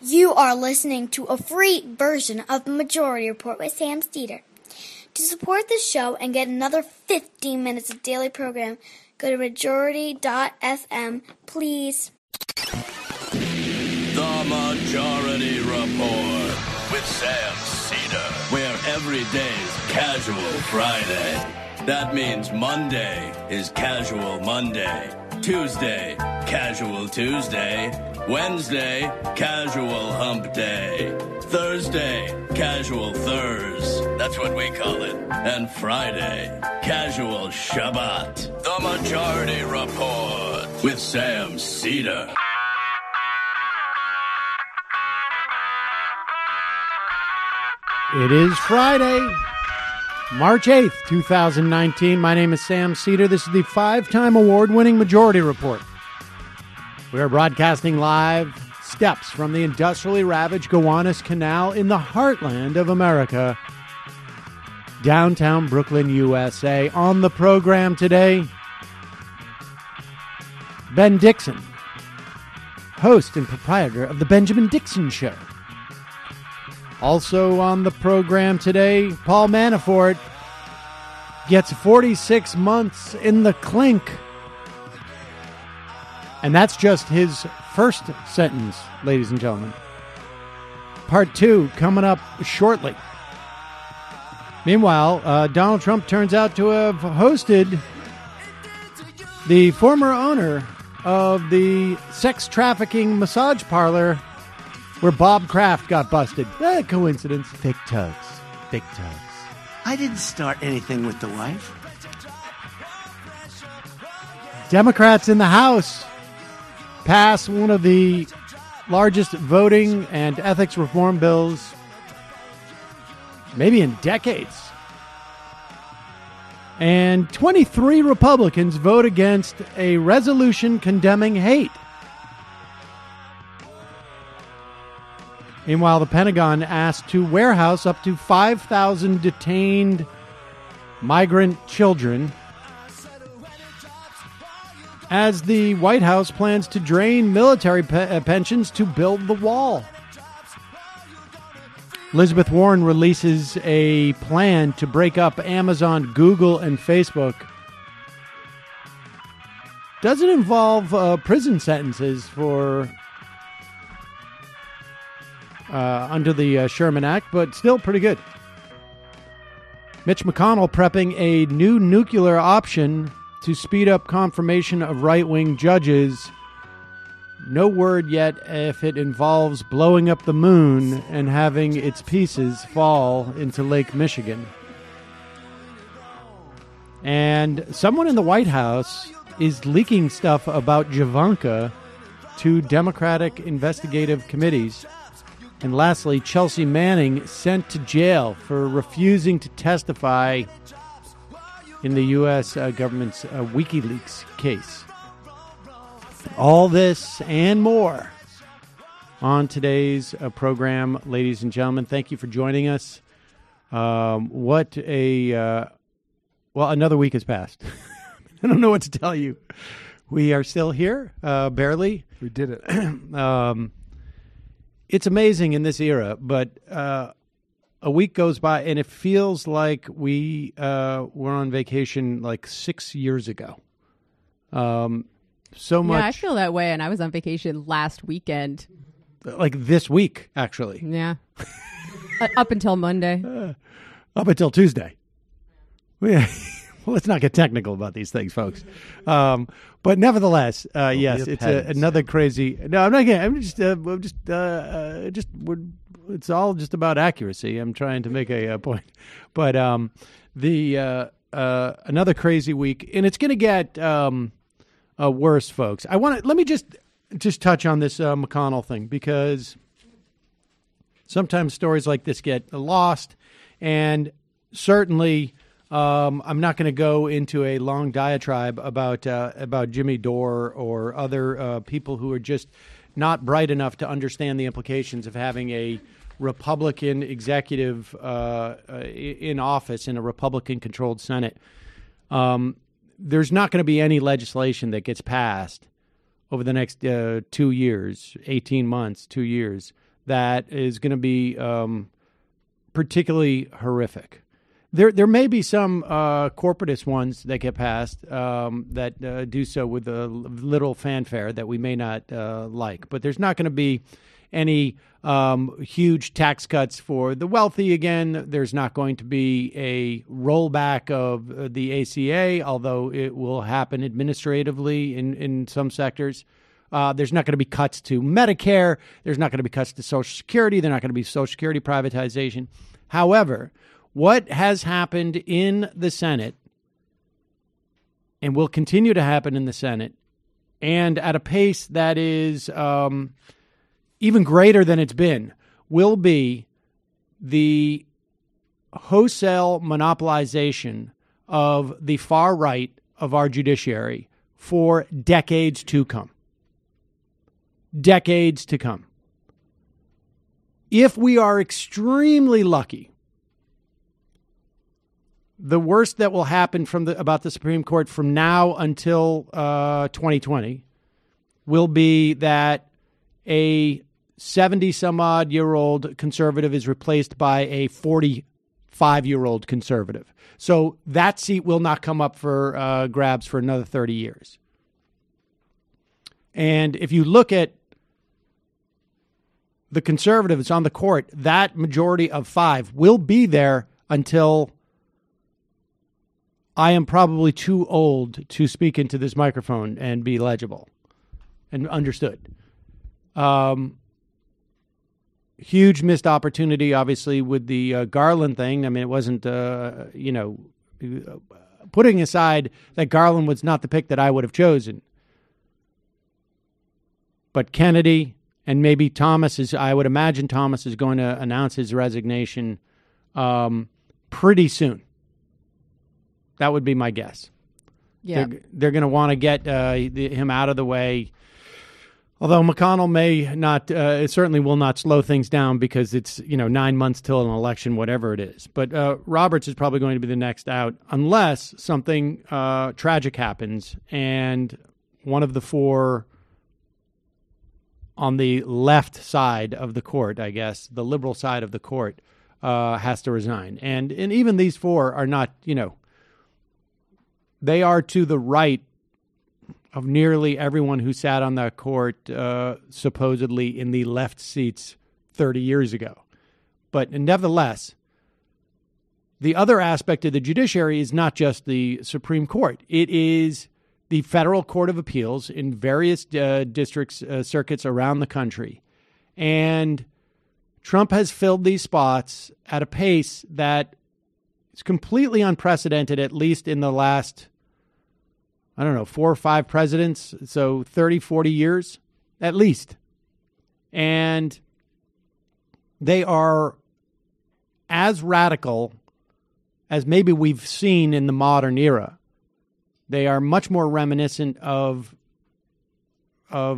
You are listening to a free version of the Majority Report with Sam Steeder. To support this show and get another 15 minutes of daily program, go to majority.fm, please. The Majority Report with Sam Steeder, where every day's Casual Friday. That means Monday is Casual Monday, Tuesday, Casual Tuesday, Wednesday, Casual Hump Day, Thursday, Casual Thurs, that's what we call it, and Friday, Casual Shabbat. The Majority Report with Sam Steeder. It is Friday, March 8th, 2019. My name is Sam Steeder. This is the 5-time award-winning Majority Report. We are broadcasting live steps from the industrially ravaged Gowanus Canal in the heartland of America, downtown Brooklyn, USA. On the program today, Ben Dixon, host and proprietor of The Benjamin Dixon Show. Also on the program today, Paul Manafort gets 46 months in the clink. And that's just his first sentence, ladies and gentlemen. Part 2 coming up shortly. Meanwhile, Donald Trump turns out to have hosted the former owner of the sex trafficking massage parlor where Bob Kraft got busted. Coincidence. Fake tugs. Fake tugs. I didn't start anything with the wife. Democrats in the House pass one of the largest voting and ethics reform bills maybe in decades. And 23 Republicans vote against a resolution condemning hate. Meanwhile, the Pentagon asked to warehouse up to 5,000 detained migrant children as the White House plans to drain military pensions to build the wall. Elizabeth Warren releases a plan to break up Amazon, Google, and Facebook. Doesn't involve prison sentences for under the Sherman Act, but still pretty good. Mitch McConnell prepping a new nuclear option to speed up confirmation of right-wing judges. No word yet if it involves blowing up the moon and having its pieces fall into Lake Michigan. And someone in the White House is leaking stuff about Javanka to Democratic investigative committees. And lastly, Chelsea Manning sent to jail for refusing to testify in the U.S. government's WikiLeaks case. All this and more on today's program, ladies and gentlemen. Thank you for joining us. Another week has passed. I don't know what to tell you. We are still here, barely. We did it. It's amazing in this era, but a week goes by and it feels like we were on vacation like 6 years ago. So much. Yeah, I feel that way, and I was on vacation last weekend. Like this week, actually. Yeah. Up until Monday. Up until Tuesday. Well, let's not get technical about these things, folks. But nevertheless, yes, it's another crazy. No, I'm not getting. It's all just about accuracy. I'm trying to make a point. But another crazy week, and it's going to get worse, folks. Let me just touch on this McConnell thing, because sometimes stories like this get lost, and certainly. I'm not going to go into a long diatribe about Jimmy Dore or other people who are just not bright enough to understand the implications of having a Republican executive in office in a Republican-controlled Senate. There's not going to be any legislation that gets passed over the next 2 years, 18 months, 2 years, that is going to be particularly horrific. There may be some corporatist ones that get passed that do so with a little fanfare that we may not like, but there's not going to be any huge tax cuts for the wealthy again. There's not going to be a rollback of the ACA, although it will happen administratively in some sectors. There's not going to be cuts to Medicare. There's not going to be cuts to Social Security. There's not going to be Social Security privatization. However, what has happened in the Senate and will continue to happen in the Senate, and at a pace that is even greater than it's been, will be the wholesale monopolization of the far right of our judiciary for decades to come. Decades to come. If we are extremely lucky, the worst that will happen about the Supreme Court from now until 2020 will be that a 70-some-odd-year-old conservative is replaced by a 45-year-old conservative. So that seat will not come up for grabs for another 30 years. And if you look at the conservatives on the court, that majority of 5 will be there until I am probably too old to speak into this microphone and be legible and understood. Huge missed opportunity, obviously, with the Garland thing. I mean, it wasn't, putting aside that Garland was not the pick that I would have chosen. But Kennedy and maybe Thomas I would imagine Thomas is going to announce his resignation pretty soon. That would be my guess. Yeah. They're going to want to get him out of the way. Although McConnell may not, it certainly will not slow things down because it's 9 months till an election, whatever it is. But Roberts is probably going to be the next out unless something tragic happens and one of the 4 on the left side of the court, I guess, the liberal side of the court, has to resign. And even these 4 are not, they are to the right of nearly everyone who sat on that court, supposedly in the left seats 30 years ago. But nevertheless, the other aspect of the judiciary is not just the Supreme Court. It is the Federal Court of Appeals in various districts, circuits around the country. And Trump has filled these spots at a pace that is completely unprecedented, at least in the last 4 or 5 presidents, so 30, 40 years, at least. And they are as radical as maybe we've seen in the modern era. They are much more reminiscent of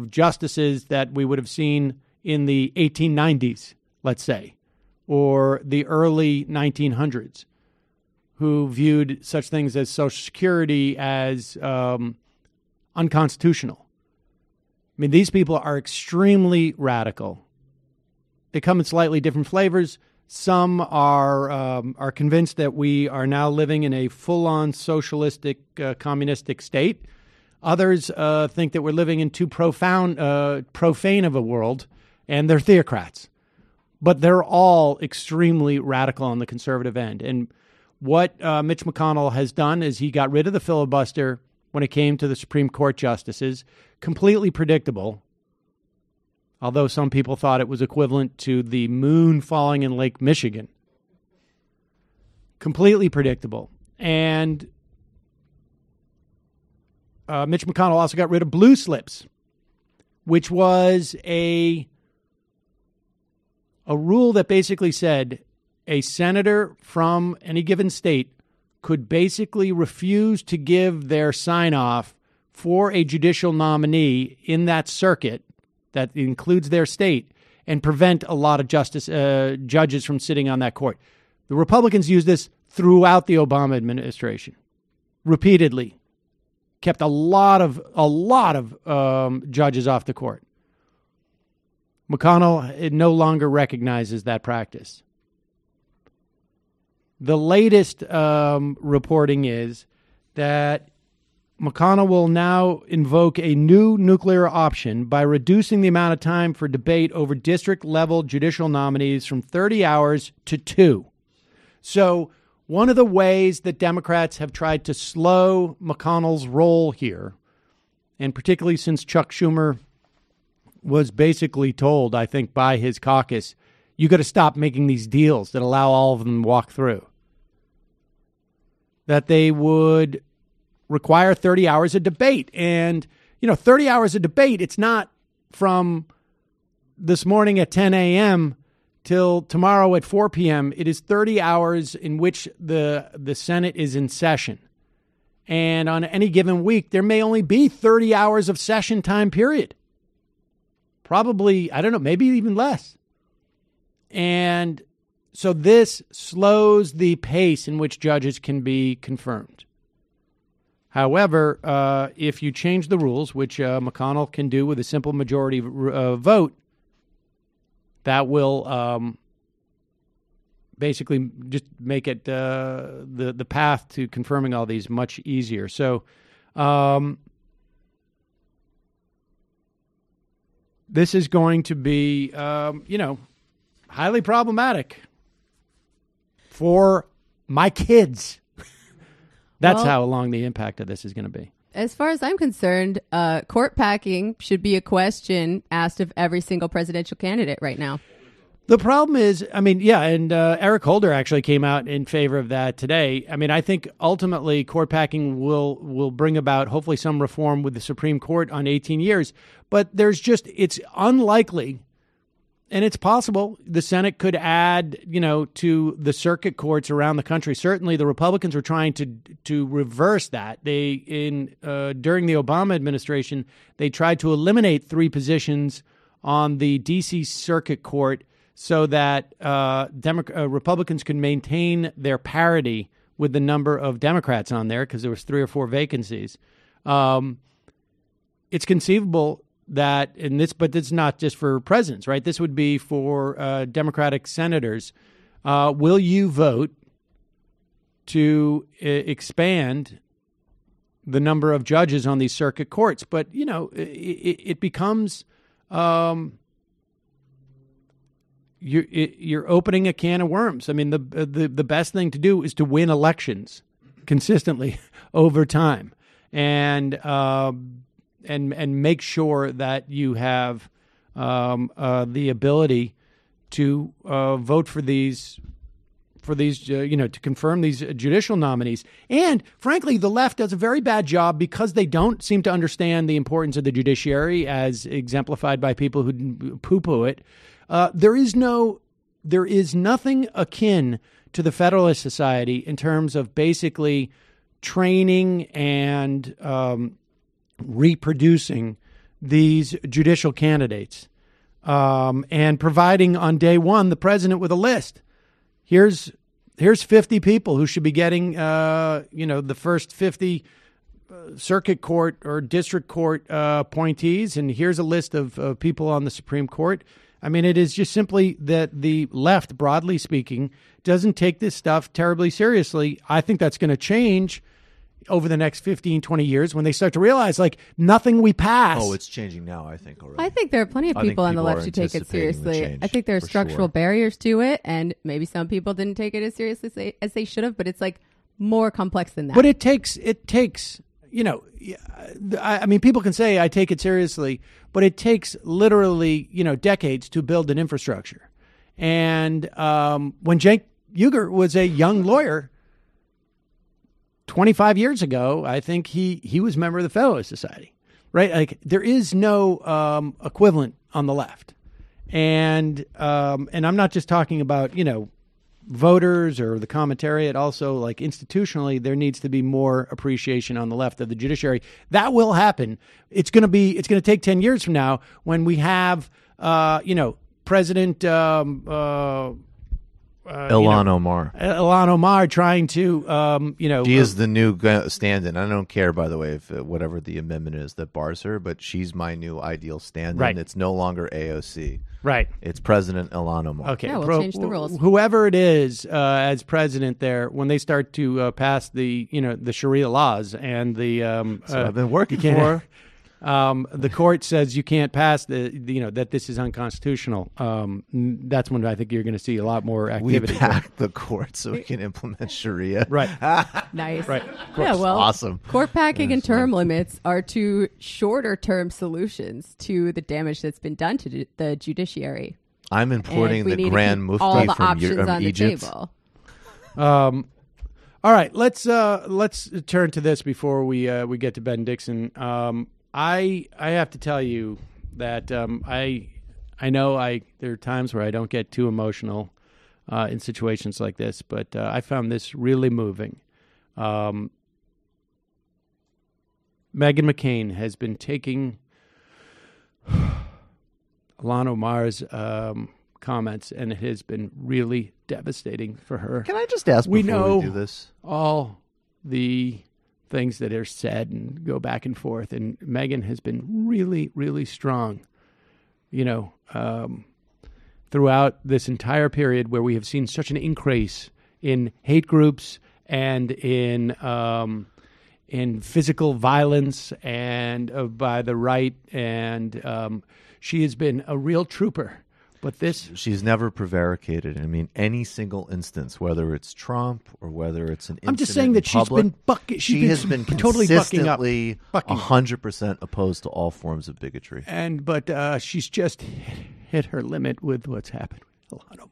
justices that we would have seen in the 1890s, let's say, or the early 1900s. Who viewed such things as Social Security as unconstitutional. I mean, these people are extremely radical. They come in slightly different flavors. Some are convinced that we are now living in a full-on socialistic, communistic state. Others think that we're living in too profane of a world, and they're theocrats. But they're all extremely radical on the conservative end. And what Mitch McConnell has done is he got rid of the filibuster when it came to the Supreme Court justices. Completely predictable, although some people thought it was equivalent to the moon falling in Lake Michigan. Completely predictable. And Mitch McConnell also got rid of blue slips, which was a rule that basically said a senator from any given state could basically refuse to give their sign-off for a judicial nominee in that circuit that includes their state and prevent a lot of judges from sitting on that court. The Republicans used this throughout the Obama administration, repeatedly. Kept a lot of judges off the court. McConnell no longer recognizes that practice. The latest reporting is that McConnell will now invoke a new nuclear option by reducing the amount of time for debate over district-level judicial nominees from 30 hours to 2. So one of the ways that Democrats have tried to slow McConnell's role here, and particularly since Chuck Schumer was basically told, I think, by his caucus, you got to stop making these deals that allow all of them to walk through, that they would require 30 hours of debate. And, 30 hours of debate, it's not from this morning at 10 a.m. till tomorrow at 4 p.m. It is 30 hours in which the Senate is in session. And on any given week, there may only be 30 hours of session time period. Probably, I don't know, maybe even less. And so this slows the pace in which judges can be confirmed. However, if you change the rules, which McConnell can do with a simple majority vote, that will basically just make it the path to confirming all these much easier. So this is going to be, highly problematic for my kids. That's how long the impact of this is going to be. As far as I'm concerned, court packing should be a question asked of every single presidential candidate right now. The problem is, and Eric Holder actually came out in favor of that today. I think ultimately court packing will bring about hopefully some reform with the Supreme Court on 18 years. But it's unlikely, and it's possible the Senate could add, to the circuit courts around the country. Certainly the Republicans were trying to reverse that. During the Obama administration, they tried to eliminate 3 positions on the D.C. Circuit Court so that Republicans could maintain their parity with the number of Democrats on there, because there was 3 or 4 vacancies. It's conceivable that but it's not just for presidents, right? This would be for Democratic senators. Will you vote to expand the number of judges on these circuit courts? But it becomes you're opening a can of worms. The best thing to do is to win elections consistently over time, and make sure that you have the ability to vote for these to confirm these judicial nominees. And frankly, the left does a very bad job because they don't seem to understand the importance of the judiciary, as exemplified by people who poo-poo it. There is nothing akin to the Federalist Society in terms of basically training and reproducing these judicial candidates and providing on day one the president with a list. Here's 50 people who should be getting the first 50 circuit court or district court appointees, and here's a list of people on the Supreme Court. It is just simply that the left, broadly speaking, doesn't take this stuff terribly seriously. I think that's going to change over the next 15, 20 years when they start to realize, nothing we pass. Oh, it's changing now, I think, already. I think there are plenty of people on the left who take it seriously. I think there are structural barriers to it, and maybe some people didn't take it as seriously as they should have, but it's more complex than that. But it takes, people can say I take it seriously, but it takes literally, decades to build an infrastructure. And when Cenk Uygur was a young lawyer 25 years ago, I think he was a member of the Federalist Society, right? There is no equivalent on the left. And I'm not just talking about, voters or the commentariat. Also, institutionally, there needs to be more appreciation on the left of the judiciary. That will happen. It's going to take 10 years from now when we have, President Ilhan Omar. Ilhan Omar trying to, She is the new stand-in. I don't care, by the way, if whatever the amendment is that bars her, but she's my new ideal stand-in. Right. It's no longer AOC. Right. It's President Ilhan Omar. Okay. Yeah, we'll change the rules. Whoever it is as president there, when they start to pass the Sharia laws and the so I've been working for. The court says you can't pass that this is unconstitutional. That's when I think you're going to see a lot more activity. We packed the court so we can implement Sharia. Right. Nice. Right. Yeah, well, awesome. Court packing and term limits are two shorter term solutions to the damage that's been done to the judiciary. I'm importing the Grand Mufti all the from options on Egypt. the table. All right. Let's turn to this before we get to Ben Dixon. I have to tell you that I know there are times where I don't get too emotional in situations like this, but I found this really moving. Meghan McCain has been taking Ilhan Omar's comments, and it has been really devastating for her. Can I just ask before we do this? All the things that are said and go back and forth, and Meghan has been really, really strong, throughout this entire period where we have seen such an increase in hate groups and in physical violence and by the right, and she has been a real trooper. But she's never prevaricated. I mean, any single instance, whether it's Trump or whether it's an incident I'm just saying that she has been totally bucking up. 100% opposed to all forms of bigotry. But she's just hit her limit with what's happened with Ilhan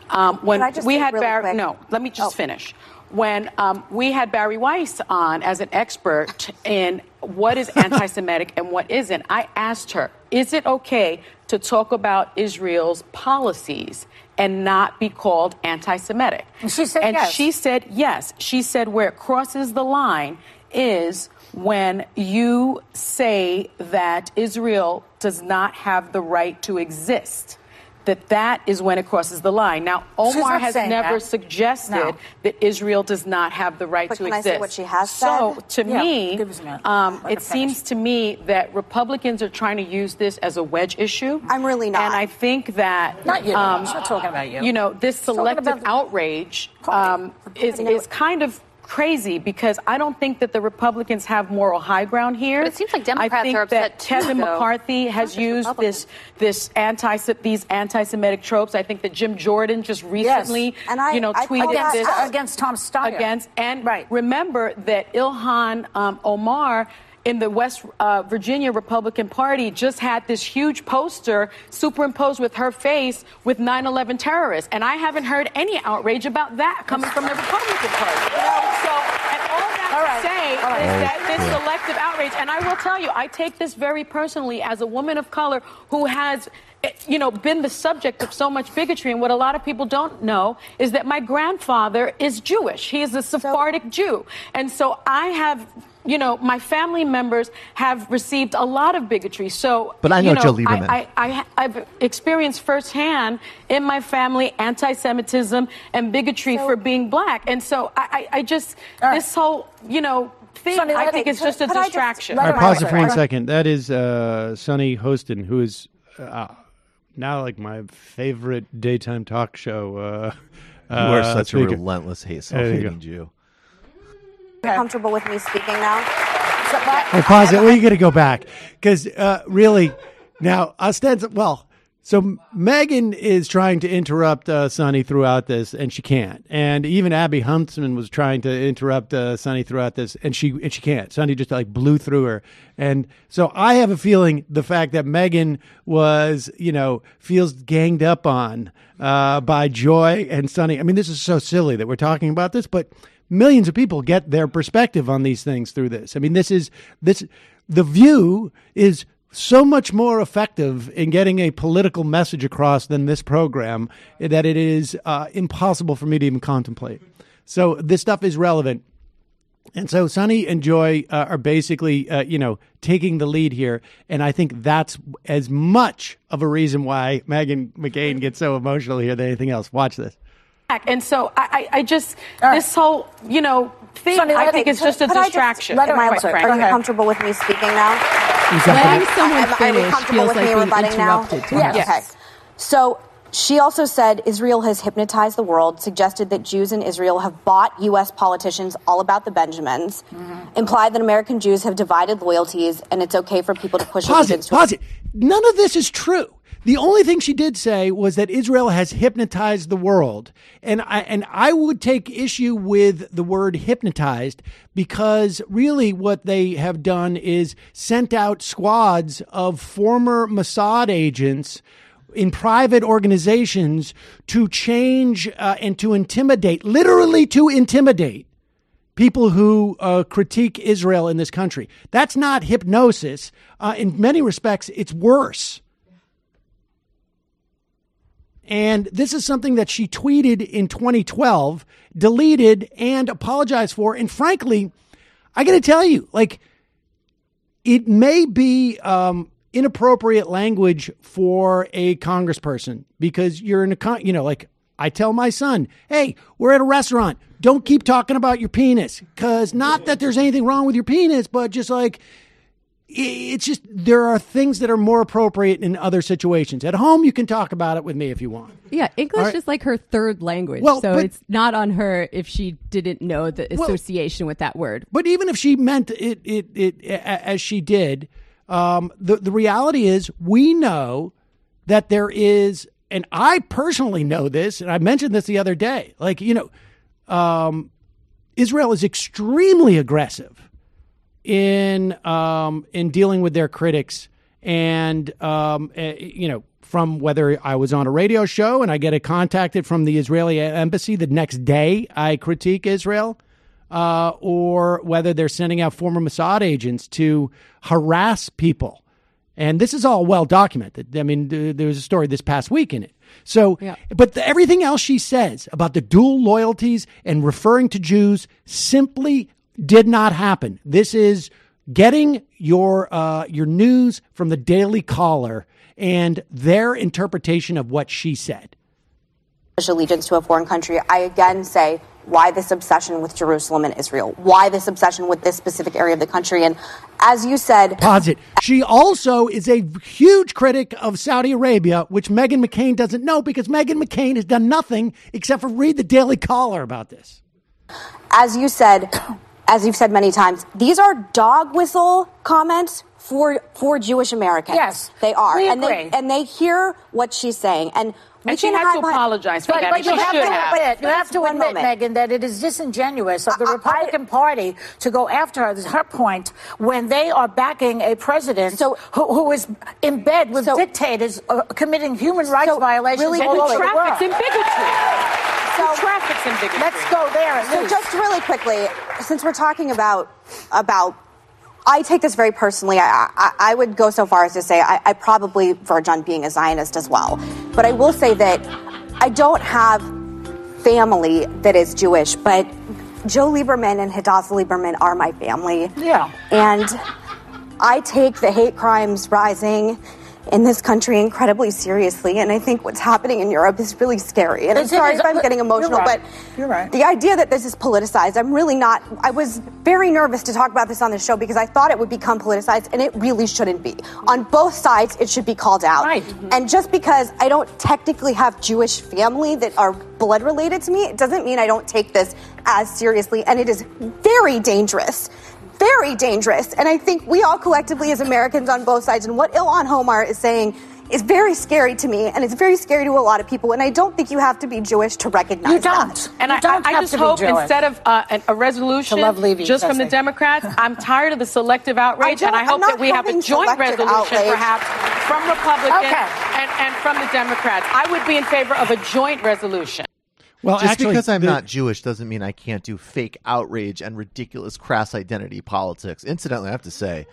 Omar. When we had Barry, let me just finish. When we had Barry Weiss on as an expert in what is anti-Semitic and what isn't, I asked her, is it okay to talk about Israel's policies and not be called anti-Semitic? And she said yes. She said yes. She said where it crosses the line is when you say that Israel does not have the right to exist. That is when it croses the line. Now, Omar has never suggested that Israel does not have the right to exist. Can I say what she has said? So, to me, it seems to me that Republicans are trying to use this as a wedge issue. I'm really not. And I think that... Not you. I'm not talking about you. This selective outrage is kind of crazy, because I don't think that the Republicans have moral high ground here. But it seems like Democrats I think are upset that Kevin too, McCarthy has used these anti-Semitic tropes. I think that Jim Jordan just recently, tweeted this against Tom Steyer. Remember that Ilhan Omar in the West Virginia Republican Party just had this huge poster superimposed with her face with 9/11 terrorists. And I haven't heard any outrage about that coming from the Republican Party. This selective outrage. And I will tell you, I take this very personally as a woman of color who has been the subject of so much bigotry. And what a lot of people don't know is that my grandfather is Jewish. He is a Sephardic Jew. And so I have... my family members have received a lot of bigotry. So, but I know Joe Lieberman. I've experienced firsthand in my family anti-Semitism and bigotry for being black. And so I just, this whole, thing, Sonny, I think it's just a distraction. All right, pause it for 1 second. That is Sonny Hostin, who is now like my favorite daytime talk show. You are such a relentless self-hating Jew. Comfortable with me speaking now? Hey, pause it. Well, you got to go back because really now so Meghan is trying to interrupt Sonny throughout this, and she can't. And even Abby Huntsman was trying to interrupt Sonny throughout this, and she can't. Sonny just blew through her. And so I have a feeling the fact that Meghan was, feels ganged up on by Joy and Sonny. I mean, this is so silly that we're talking about this, but millions of people get their perspective on these things through this. I mean, The View is so much more effective in getting a political message across than this program that it is impossible for me to even contemplate. So this stuff is relevant. And so Sonny and Joy are basically, taking the lead here. And I think that's as much of a reason why Meghan McCain gets so emotional here than anything else. Watch this. And so I just, this whole, thing, Sonny, I think it's just a distraction. Are you comfortable with me speaking now? Letting someone Are finish you comfortable feels with me like being rebutting now? interrupted. Yes. Okay. So she also said Israel has hypnotized the world, suggested that Jews in Israel have bought U.S. politicians all about the Benjamins, implied that American Jews have divided loyalties, and it's okay for people to push allegiance to... Pause it. None of this is true. The only thing she did say was that Israel has hypnotized the world. And I would take issue with the word hypnotized, because really what they have done is sent out squads of former Mossad agents in private organizations to change and to intimidate, literally to intimidate people who critique Israel in this country. That's not hypnosis. In many respects, it's worse. And this is something that she tweeted in 2012, deleted, and apologized for. And frankly, I got to tell you, it may be inappropriate language for a congressperson, because you're in a, I tell my son, hey, we're at a restaurant. Don't keep talking about your penis, because not that there's anything wrong with your penis, but just it's just, there are things that are more appropriate in other situations. At home, you can talk about it with me if you want. Yeah, English is like her third language. But it's not on her if she didn't know the association with that word. But even if she meant it as she did, the reality is we know that there is, and I personally know this, and I mentioned this the other day, Israel is extremely aggressive in dealing with their critics, and from whether I was on a radio show and I get contacted from the Israeli embassy the next day I critique Israel, or whether they're sending out former Mossad agents to harass people. And this is all well documented. I mean, there was a story this past week in it. So, but everything else she says about the dual loyalties and referring to Jews simply did not happen. This is getting your news from the Daily Caller and their interpretation of what she said. Allegiance to a foreign country. I again say, why this obsession with Jerusalem and Israel? Why this obsession with this specific area of the country? And as you said... Pause it. She also is a huge critic of Saudi Arabia, which Meghan McCain doesn't know, because Meghan McCain has done nothing except for read the Daily Caller about this. As you've said many times, these are dog whistle comments for Jewish Americans. Yes, they are. We and agree. they hear what she's saying. And she had to apologize for that. But you have to admit, Meghan, that it is disingenuous of the Republican Party to go after her. This is her point, when they are backing a president who is in bed with dictators committing human rights violations really, all over the world. Traffics in bigotry. Traffics in bigotry. Let's go there. So just really quickly, since we're talking about I take this very personally. I would go so far as to say I probably verge on being a Zionist as well. But I will say that I don't have family that is Jewish, but Joe Lieberman and Hadassah Lieberman are my family. Yeah. And I take the hate crimes rising in this country incredibly seriously, and I think what's happening in Europe is really scary. And I'm sorry if I'm getting emotional, but you're right. The idea that this is politicized, I'm really not. I was very nervous to talk about this on the show because I thought it would become politicized, and it really shouldn't be. On both sides, it should be called out. Right. And just because I don't technically have Jewish family that are blood related to me, it doesn't mean I don't take this as seriously, and it is very dangerous. Very dangerous. And I think we all collectively as Americans on both sides, and what Ilhan Omar is saying is very scary to me, and it's very scary to a lot of people, and I don't think you have to be Jewish to recognize You don't. that. And I just hope instead of a resolution just from the Democrats, I'm tired of the selective outrage, and I hope that we have a joint resolution perhaps from Republicans and from the Democrats. I would be in favor of a joint resolution. Well, just because I'm not Jewish doesn't mean I can't do fake outrage and ridiculous crass identity politics. Incidentally, I have to say,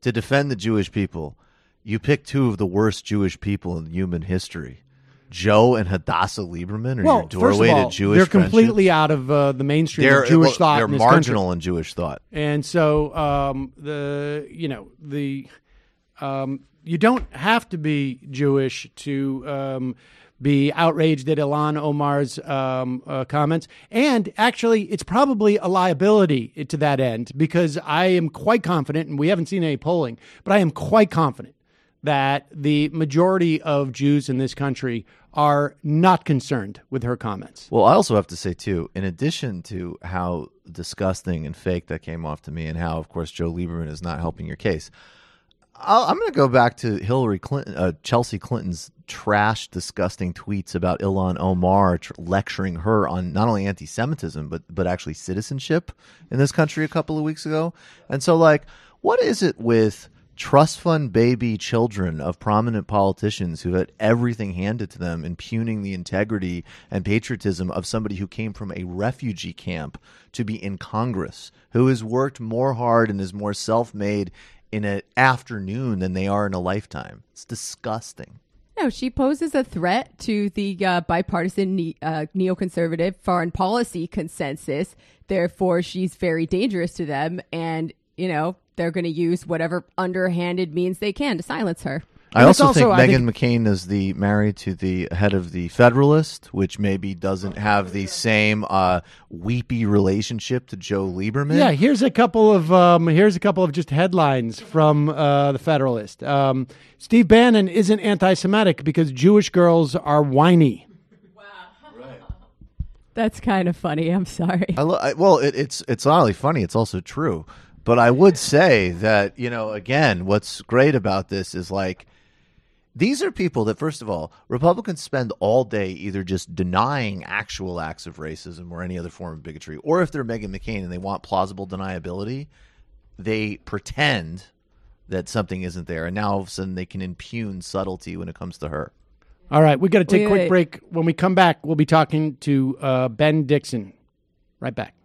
to defend the Jewish people, you pick two of the worst Jewish people in human history. Joe and Hadassah Lieberman are your doorway to Jewish they're completely out of the mainstream of Jewish thought. They're in this marginal country. in Jewish thought. And so you don't have to be Jewish to be outraged at Ilhan Omar's comments. And actually, it's probably a liability to that end, because I am quite confident, and we haven't seen any polling, but I am quite confident that the majority of Jews in this country are not concerned with her comments. Well, I also have to say, too, in addition to how disgusting and fake that came off to me, and how, of course, Joe Lieberman is not helping your case, I'm going to go back to Hillary Clinton, Chelsea Clinton's trash, disgusting tweets about Ilhan Omar lecturing her on not only anti-Semitism, but actually citizenship in this country a couple of weeks ago. And so, like, what is it with trust fund baby children of prominent politicians who had everything handed to them, impugning the integrity and patriotism of somebody who came from a refugee camp to be in Congress, who has worked more hard and is more self-made in an afternoon than they are in a lifetime? It's disgusting. No, she poses a threat to the bipartisan neoconservative foreign policy consensus. Therefore, she's very dangerous to them. And, you know, they're going to use whatever underhanded means they can to silence her. I also think Meghan McCain is married to the head of the Federalist, which maybe doesn't have the same weepy relationship to Joe Lieberman. Yeah, here's a couple of just headlines from the Federalist. Steve Bannon isn't anti-Semitic because Jewish girls are whiny. Wow, right. That's kind of funny. I'm sorry. Well, it's not only funny; it's also true. But I would say that, you know, again, what's great about this is, like, these are people that, first of all, Republicans spend all day either just denying actual acts of racism or any other form of bigotry, or if they're Meghan McCain and they want plausible deniability, they pretend that something isn't there. And now all of a sudden they can impugn subtlety when it comes to her. All right, we got to take a quick break. When we come back, we'll be talking to Ben Dixon. Right back.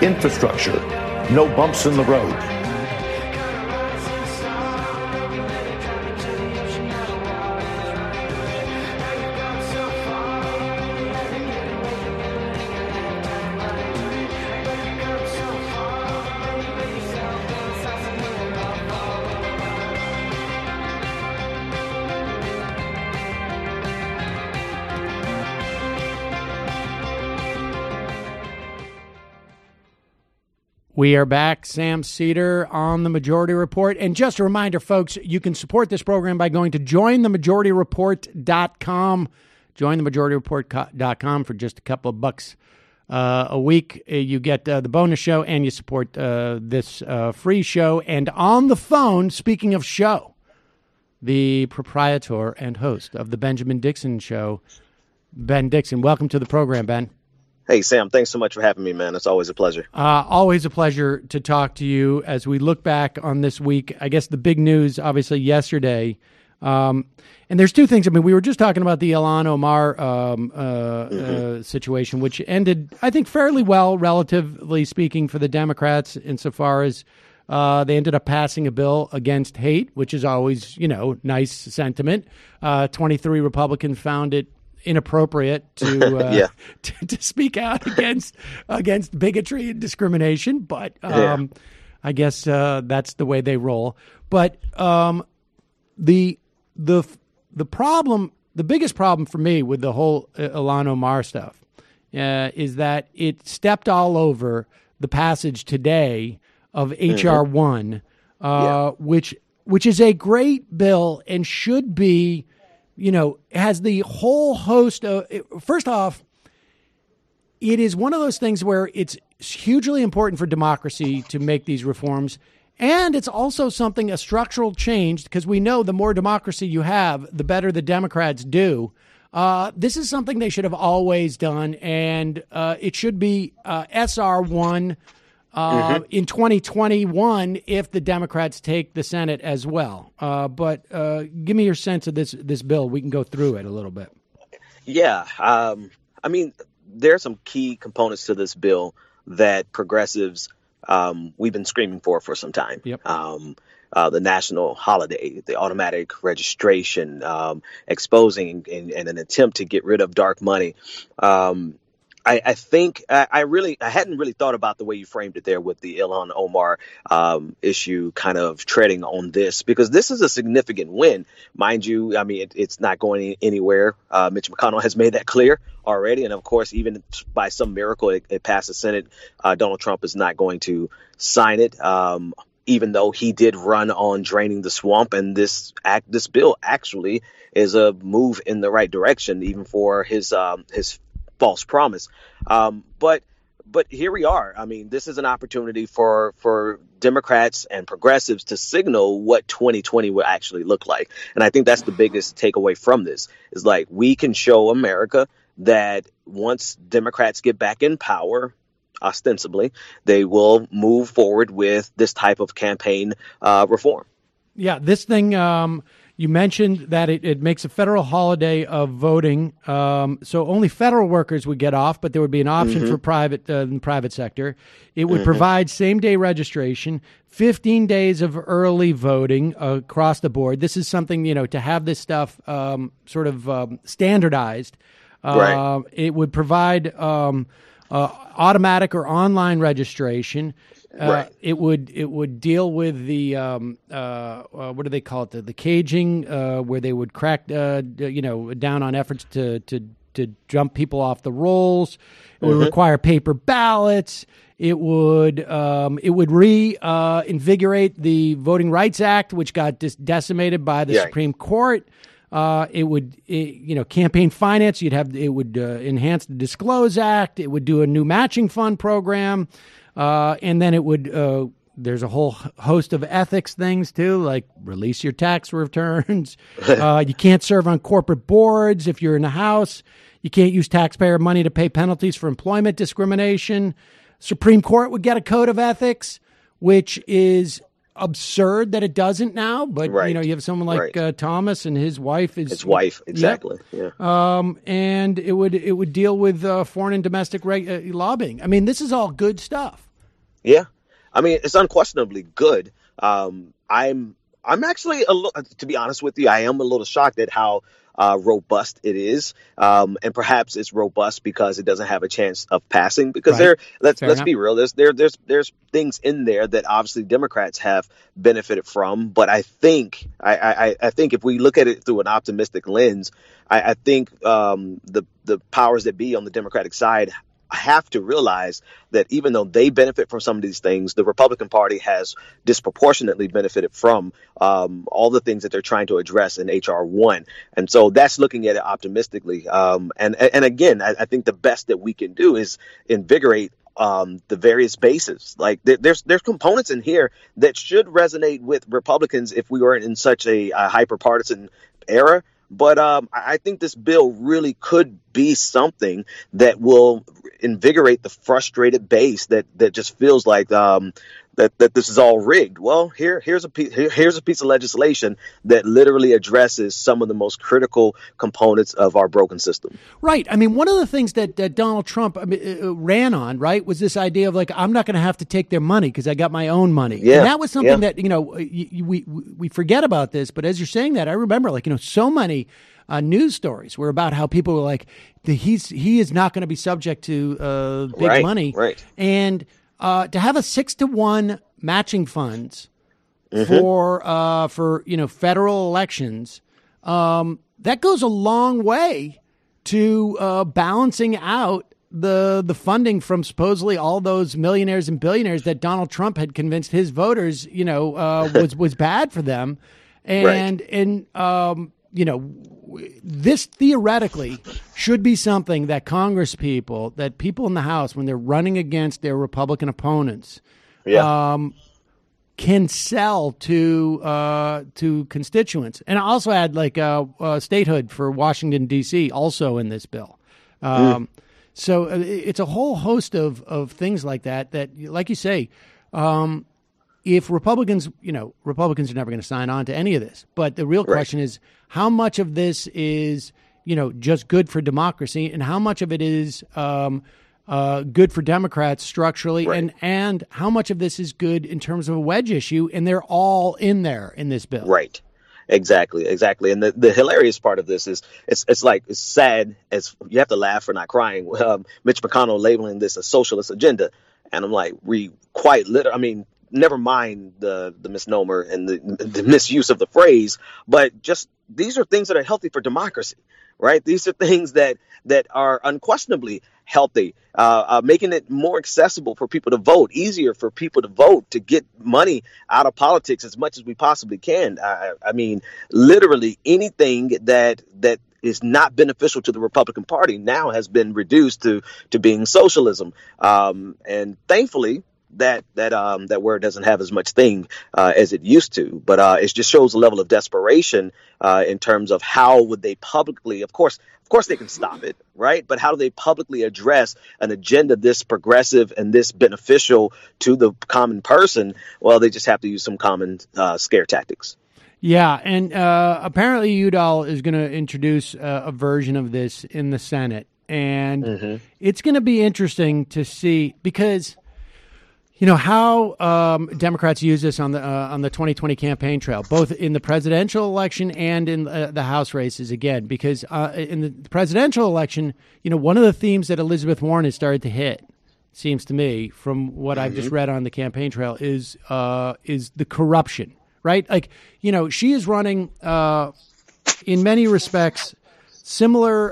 Infrastructure, no bumps in the road. We are back. Sam Cedar on The Majority Report. And just a reminder, folks, you can support this program by going to jointhemajorityreport.com. Jointhemajorityreport.com for just a couple of bucks a week. You get the bonus show and you support this free show. And on the phone, speaking of show, the proprietor and host of the Benjamin Dixon Show, Ben Dixon. Welcome to the program, Ben. Hey, Sam, thanks so much for having me, man. It's always a pleasure. Always a pleasure to talk to you as we look back on this week. I guess the big news, obviously, yesterday. And there's two things. I mean, we were just talking about the Ilhan Omar situation, which ended, I think, fairly well, relatively speaking, for the Democrats, insofar as they ended up passing a bill against hate, which is always, you know, nice sentiment. 23 Republicans found it inappropriate to to speak out against bigotry and discrimination, but I guess that's the way they roll. But the problem, the biggest problem for me with the whole Ilhan Omar stuff is that it stepped all over the passage today of H.R. 1, which is a great bill and should be, you know, has the whole host of, first off, it is one of those things where it's hugely important for democracy to make these reforms. And it's also something, a structural change, because we know the more democracy you have, the better the Democrats do. This is something they should have always done, and it should be SR1 in 2021 if the Democrats take the Senate as well. But give me your sense of this bill. We can go through it a little bit. Yeah. I mean, there are some key components to this bill that progressives we've been screaming for some time. Yep. The national holiday, the automatic registration, exposing and an attempt to get rid of dark money. I think I hadn't really thought about the way you framed it there with the Ilhan Omar issue, kind of treading on this, because this is a significant win, mind you. I mean, it's not going anywhere. Mitch McConnell has made that clear already, and of course, even by some miracle, it passed the Senate. Donald Trump is not going to sign it. Even though he did run on draining the swamp, and this bill actually is a move in the right direction, even for his false promise. But here we are. I mean, this is an opportunity for Democrats and progressives to signal what 2020 will actually look like. And I think that's the biggest takeaway from this is like, we can show America that once Democrats get back in power, ostensibly, they will move forward with this type of campaign reform. Yeah, this thing, you mentioned that it makes a federal holiday of voting. So only federal workers would get off, but there would be an option for private sector. It would provide same-day registration, 15 days of early voting across the board. This is something, to have this stuff sort of standardized. Right. It would provide automatic or online registration. Right. It would deal with the what do they call it, the caging, where they would crack down on efforts to jump people off the rolls. It would require paper ballots. It would reinvigorate the Voting Rights Act, which got decimated by the Supreme Court. It would, campaign finance. It would enhance the Disclose Act. It would do a new matching fund program. And then it would, there's a whole host of ethics things too, like release your tax returns. You can't serve on corporate boards if you're in the House. You can't use taxpayer money to pay penalties for employment discrimination. Supreme Court would get a code of ethics, which is absurd that it doesn't now, but you have someone like Thomas and his wife exactly. Yep. Yeah. And it would deal with foreign and domestic lobbying. I mean, this is all good stuff. Yeah, I mean, it's unquestionably good. I'm actually to be honest with you, I am a little shocked at how robust it is, and perhaps it's robust because it doesn't have a chance of passing. Because let's be real, there's things in there that obviously Democrats have benefited from. But I think if we look at it through an optimistic lens, I think the powers that be on the Democratic side have to realize that even though they benefit from some of these things, the Republican Party has disproportionately benefited from all the things that they're trying to address in H.R. 1. And so that's looking at it optimistically. And again, I think the best that we can do is invigorate the various bases. Like there's components in here that should resonate with Republicans if we were in such a hyper-partisan era. But I think this bill really could be something that will invigorate the frustrated base that just feels like that this is all rigged. Well, here's a piece of legislation that literally addresses some of the most critical components of our broken system. Right. I mean, one of the things that Donald Trump ran on, right, was this idea of like, I'm not going to have to take their money because I got my own money. Yeah. And that was something that, we forget about this. But as you're saying that, I remember so many news stories were about how people were like, he is not going to be subject to big money. Right. And to have a 6-to-1 matching funds for federal elections, that goes a long way to balancing out the funding from supposedly all those millionaires and billionaires that Donald Trump had convinced his voters, was bad for them, this theoretically should be something that Congress people, that people in the House, when they're running against their Republican opponents, can sell to constituents. And I also add like statehood for Washington, D.C. also in this bill. So it's a whole host of things like that, like you say, if Republicans are never going to sign on to any of this. But the real question is how much of this is, just good for democracy and how much of it is good for Democrats structurally and how much of this is good in terms of a wedge issue. And they're all in there in this bill. Right. Exactly. And the hilarious part of this is it's sad as you have to laugh for not crying. Mitch McConnell labeling this a socialist agenda. And I'm like, never mind the misnomer and the misuse of the phrase, but just these are things that are healthy for democracy, right? These are things that are unquestionably healthy, making it more accessible for people to vote, easier for people to vote, to get money out of politics as much as we possibly can. I mean, literally anything that is not beneficial to the Republican Party now has been reduced to being socialism. And thankfully, that word doesn't have as much thing as it used to, but it just shows a level of desperation in terms of how would they publicly, of course they can stop it, right? But how do they publicly address an agenda this progressive and this beneficial to the common person? Well, they just have to use some common scare tactics. Yeah, and apparently Udall is going to introduce a version of this in the Senate, and it's going to be interesting to see because how Democrats use this on the 2020 campaign trail, both in the presidential election and in the House races again. Because in the presidential election, one of the themes that Elizabeth Warren has started to hit, seems to me, from what I've just read on the campaign trail, is the corruption. Right, like she is running in many respects similar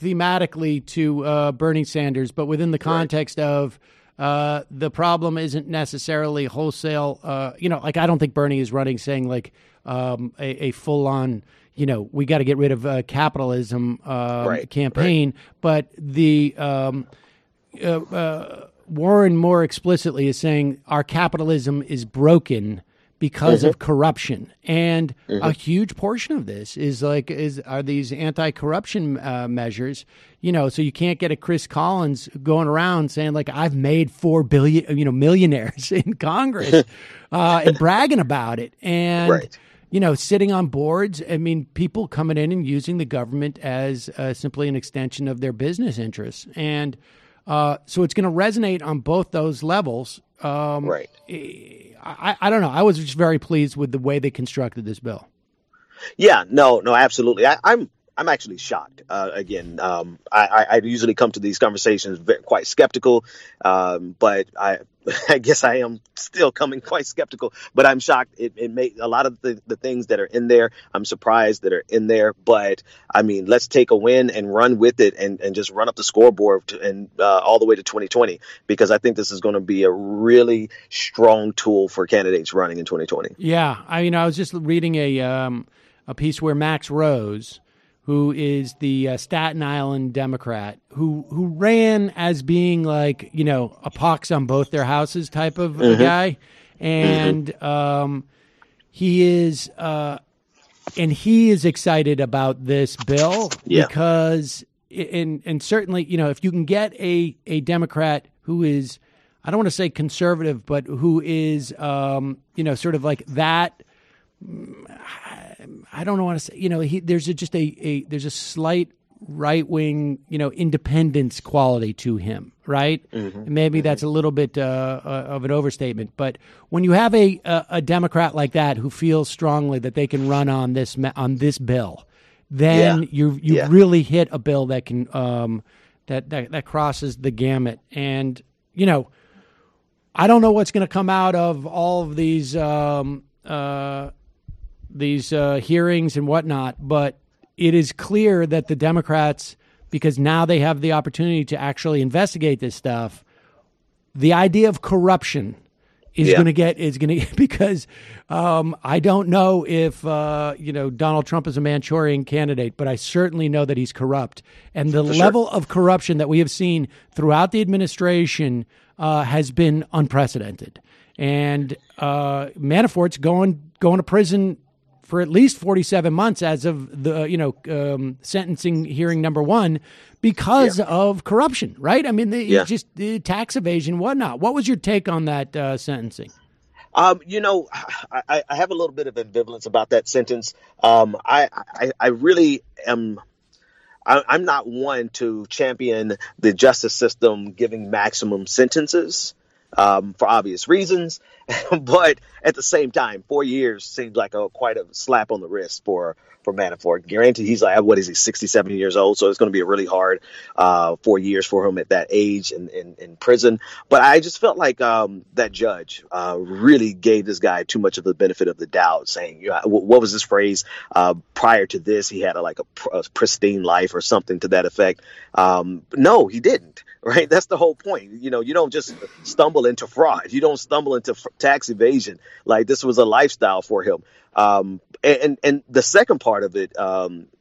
thematically to Bernie Sanders, but within the context of. The problem isn't necessarily wholesale. I don't think Bernie is running saying like a full on, we got to get rid of capitalism campaign. But the Warren more explicitly is saying our capitalism is broken because of corruption. And a huge portion of this are these anti-corruption measures, so you can't get a Chris Collins going around saying like, I've made 4 billion, millionaires in Congress and bragging about it. And, sitting on boards, I mean, people coming in and using the government as simply an extension of their business interests. And so it's going to resonate on both those levels. I don't know. I was just very pleased with the way they constructed this bill. Yeah, no, absolutely. I'm actually shocked. Again, I usually come to these conversations quite skeptical, but I guess I am still coming quite skeptical. But I'm shocked. It made a lot of the things that are in there. I'm surprised that are in there. But I mean, let's take a win and run with it and just run up the scoreboard and all the way to 2020, because I think this is going to be a really strong tool for candidates running in 2020. Yeah, I was just reading a piece where Max Rose, who is the Staten Island Democrat, who ran as being like, a pox on both their houses type of a guy. And he is excited about this bill because, and certainly, if you can get a Democrat who is, I don't want to say conservative, but who is, sort of like that, I don't want to say, there's a slight right wing, independence quality to him, right? And maybe that's a little bit of an overstatement, but when you have a Democrat like that who feels strongly that they can run on this bill, then you really hit a bill that can that crosses the gamut. And I don't know what's going to come out of all of these hearings and whatnot, but it is clear that the Democrats, because now they have the opportunity to actually investigate this stuff, the idea of corruption is going to get because I don't know if Donald Trump is a Manchurian candidate, but I certainly know that he's corrupt, and the level of corruption that we have seen throughout the administration has been unprecedented. And Manafort's going to prison for at least 47 months as of the sentencing hearing number 1 because of corruption, right? I mean, just the tax evasion, whatnot. What was your take on that sentencing? I have a little bit of ambivalence about that sentence. I really am. I'm not one to champion the justice system giving maximum sentences for obvious reasons. But at the same time, 4 years seems like quite a slap on the wrist for Manafort. Granted, he's like, what is he, 67 years old? So it's going to be a really hard 4 years for him at that age in prison. But I just felt like that judge really gave this guy too much of the benefit of the doubt, saying, what was this phrase? Prior to this, he had a pristine life or something to that effect. No, he didn't. Right. That's the whole point. You don't just stumble into fraud. You don't stumble into tax evasion. Like, this was a lifestyle for him. And the second part of it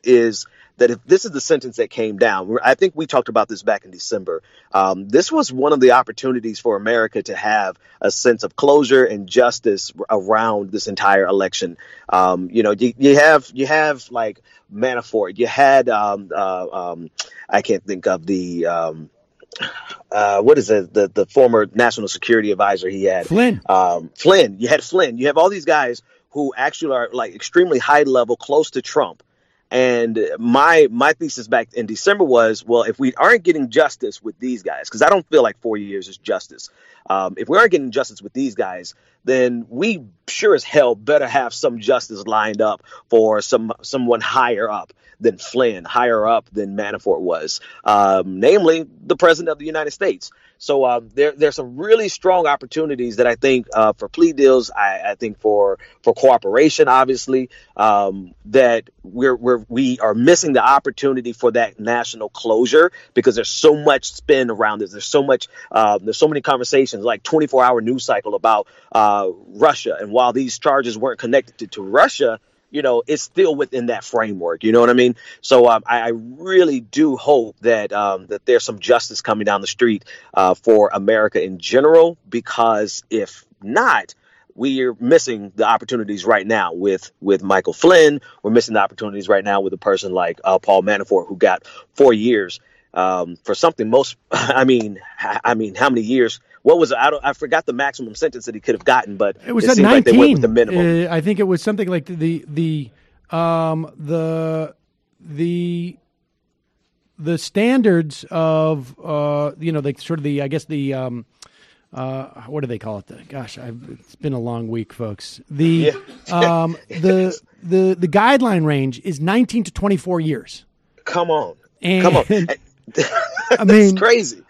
is that if this is the sentence that came down, I think we talked about this back in December. This was one of the opportunities for America to have a sense of closure and justice around this entire election. You have like Manafort. You had I can't think of the what is it? The former national security advisor he had. Flynn. You had Flynn. You have all these guys who actually are like extremely high level, close to Trump. And my thesis back in December was, well, if we aren't getting justice with these guys, because I don't feel like 4 years is justice. If we aren't getting justice with these guys, then we sure as hell better have some justice lined up for someone higher up than Flynn, higher up than Manafort was, namely the president of the United States. So there's some really strong opportunities that I think for plea deals, I think for cooperation, obviously, that we are missing the opportunity for that national closure because there's so much spin around this. There's so many conversations, like 24-hour news cycle about Russia. And while these charges weren't connected to Russia, it's still within that framework. You know what I mean? So I really do hope that there's some justice coming down the street for America in general, because if not, we are missing the opportunities right now with Michael Flynn. We're missing the opportunities right now with a person like Paul Manafort, who got 4 years for something most. I mean, how many years? What was I forgot the maximum sentence that he could have gotten, but it was at 19. Like they went with the minimum. I think it was something like the standards of like sort of I guess the what do they call it? It's been a long week, folks. The guideline range is 19 to 24 years. Come on. I mean, it's crazy.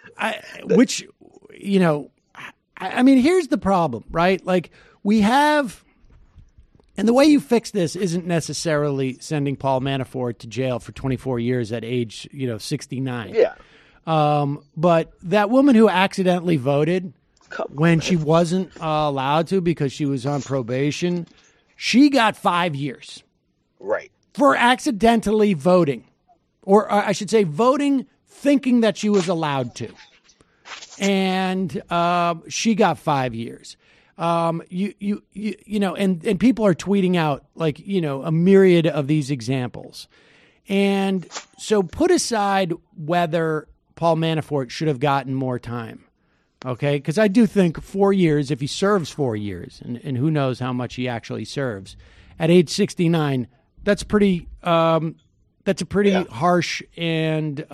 I mean, here's the problem, right? Like, we have, and the way you fix this isn't necessarily sending Paul Manafort to jail for 24 years at age, 69. Yeah. But that woman who accidentally voted when she wasn't allowed to because she was on probation, she got 5 years. Right. For accidentally voting. Or I should say voting thinking that she was allowed to. And she got 5 years. And people are tweeting out a myriad of these examples. And so put aside whether Paul Manafort should have gotten more time. Okay, because I do think 4 years, if he serves 4 years, and who knows how much he actually serves, at age 69, that's pretty. That's a pretty harsh and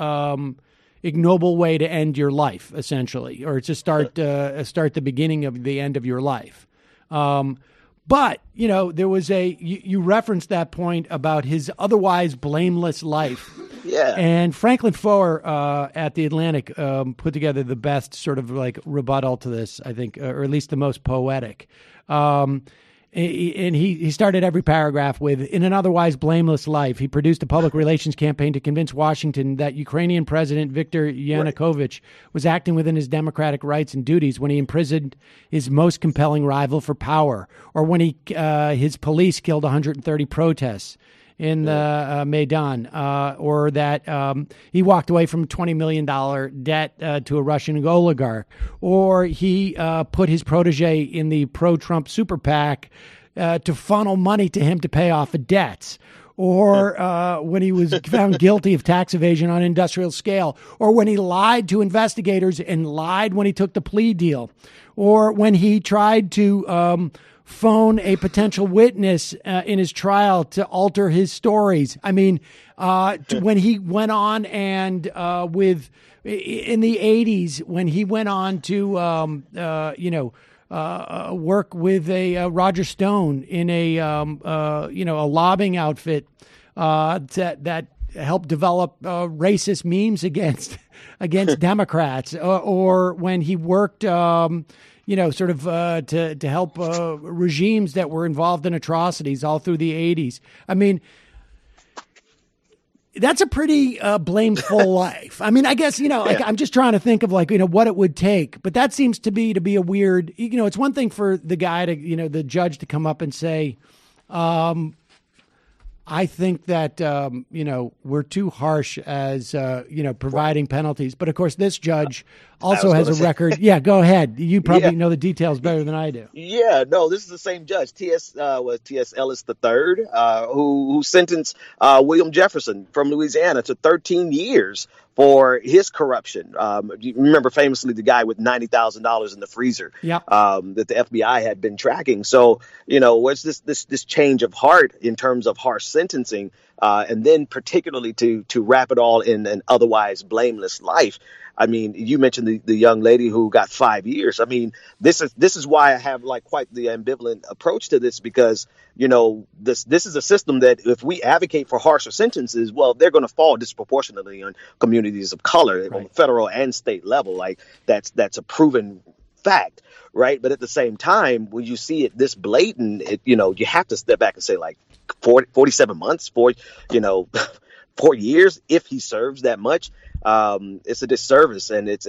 ignoble way to end your life, essentially, or to start the beginning of the end of your life. But there was you referenced that point about his otherwise blameless life. Yeah. And Franklin Foer at The Atlantic put together the best sort of like rebuttal to this, I think, or at least the most poetic. and he started every paragraph with, in an otherwise blameless life, he produced a public relations campaign to convince Washington that Ukrainian President Viktor Yanukovych was acting within his democratic rights and duties when he imprisoned his most compelling rival for power, or when his police killed 130 protests in the Maidan, or that he walked away from a $20 million debt to a Russian oligarch, or he put his protege in the pro-Trump super PAC to funnel money to him to pay off debts, or when he was found guilty of tax evasion on an industrial scale, or when he lied to investigators and lied when he took the plea deal, or when he tried to phone a potential witness in his trial to alter his stories. I mean, when he went on and in the 80s, when he went on to, work with a Roger Stone in a lobbying outfit that helped develop racist memes against Democrats, or when he worked to help regimes that were involved in atrocities all through the 80s. I mean, that's a pretty blameful life. I mean, I guess, I'm just trying to think of what it would take. But that seems to be a weird, it's one thing for the guy to, the judge to come up and say, I think that, we're too harsh as, providing penalties. But, of course, this judge also has a record. Yeah, go ahead. You probably know the details better than I do. Yeah, no, this is the same judge, T.S. Ellis III, who sentenced William Jefferson from Louisiana to 13 years for his corruption. You remember famously the guy with $90,000 in the freezer that the FBI had been tracking. So, what's this change of heart in terms of harsh sentencing, and then particularly to wrap it all in an otherwise blameless life. I mean, you mentioned the young lady who got 5 years. I mean, this is why I have quite the ambivalent approach to this, because, this is a system that if we advocate for harsher sentences, well, they're going to fall disproportionately on communities of color on the federal and state level. That's a proven fact. Right. But at the same time, when you see it this blatant, you have to step back and say 47 months for, 4 years, if he serves that much. It's a disservice, and it's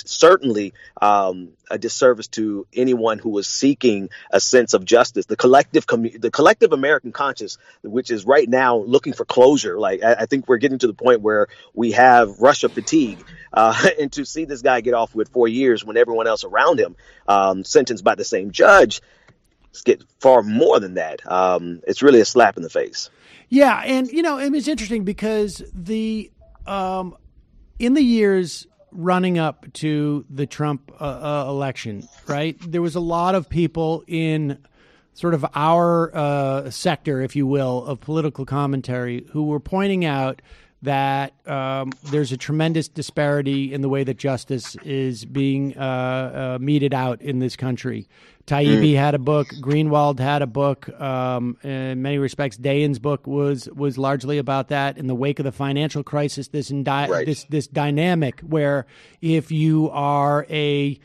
certainly a disservice to anyone who was seeking a sense of justice. The collective American conscience, which is right now looking for closure. I think we're getting to the point where we have Russia fatigue, and to see this guy get off with 4 years when everyone else around him sentenced by the same judge get far more than that. It's really a slap in the face. Yeah, and it's interesting because in the years running up to the Trump election, right, there was a lot of people in sort of our sector, if you will, of political commentary who were pointing out that there's a tremendous disparity in the way that justice is being meted out in this country. Taibbi had a book. Greenwald had a book. In many respects, Dayan's book was largely about that. In the wake of the financial crisis, this dynamic where if you are a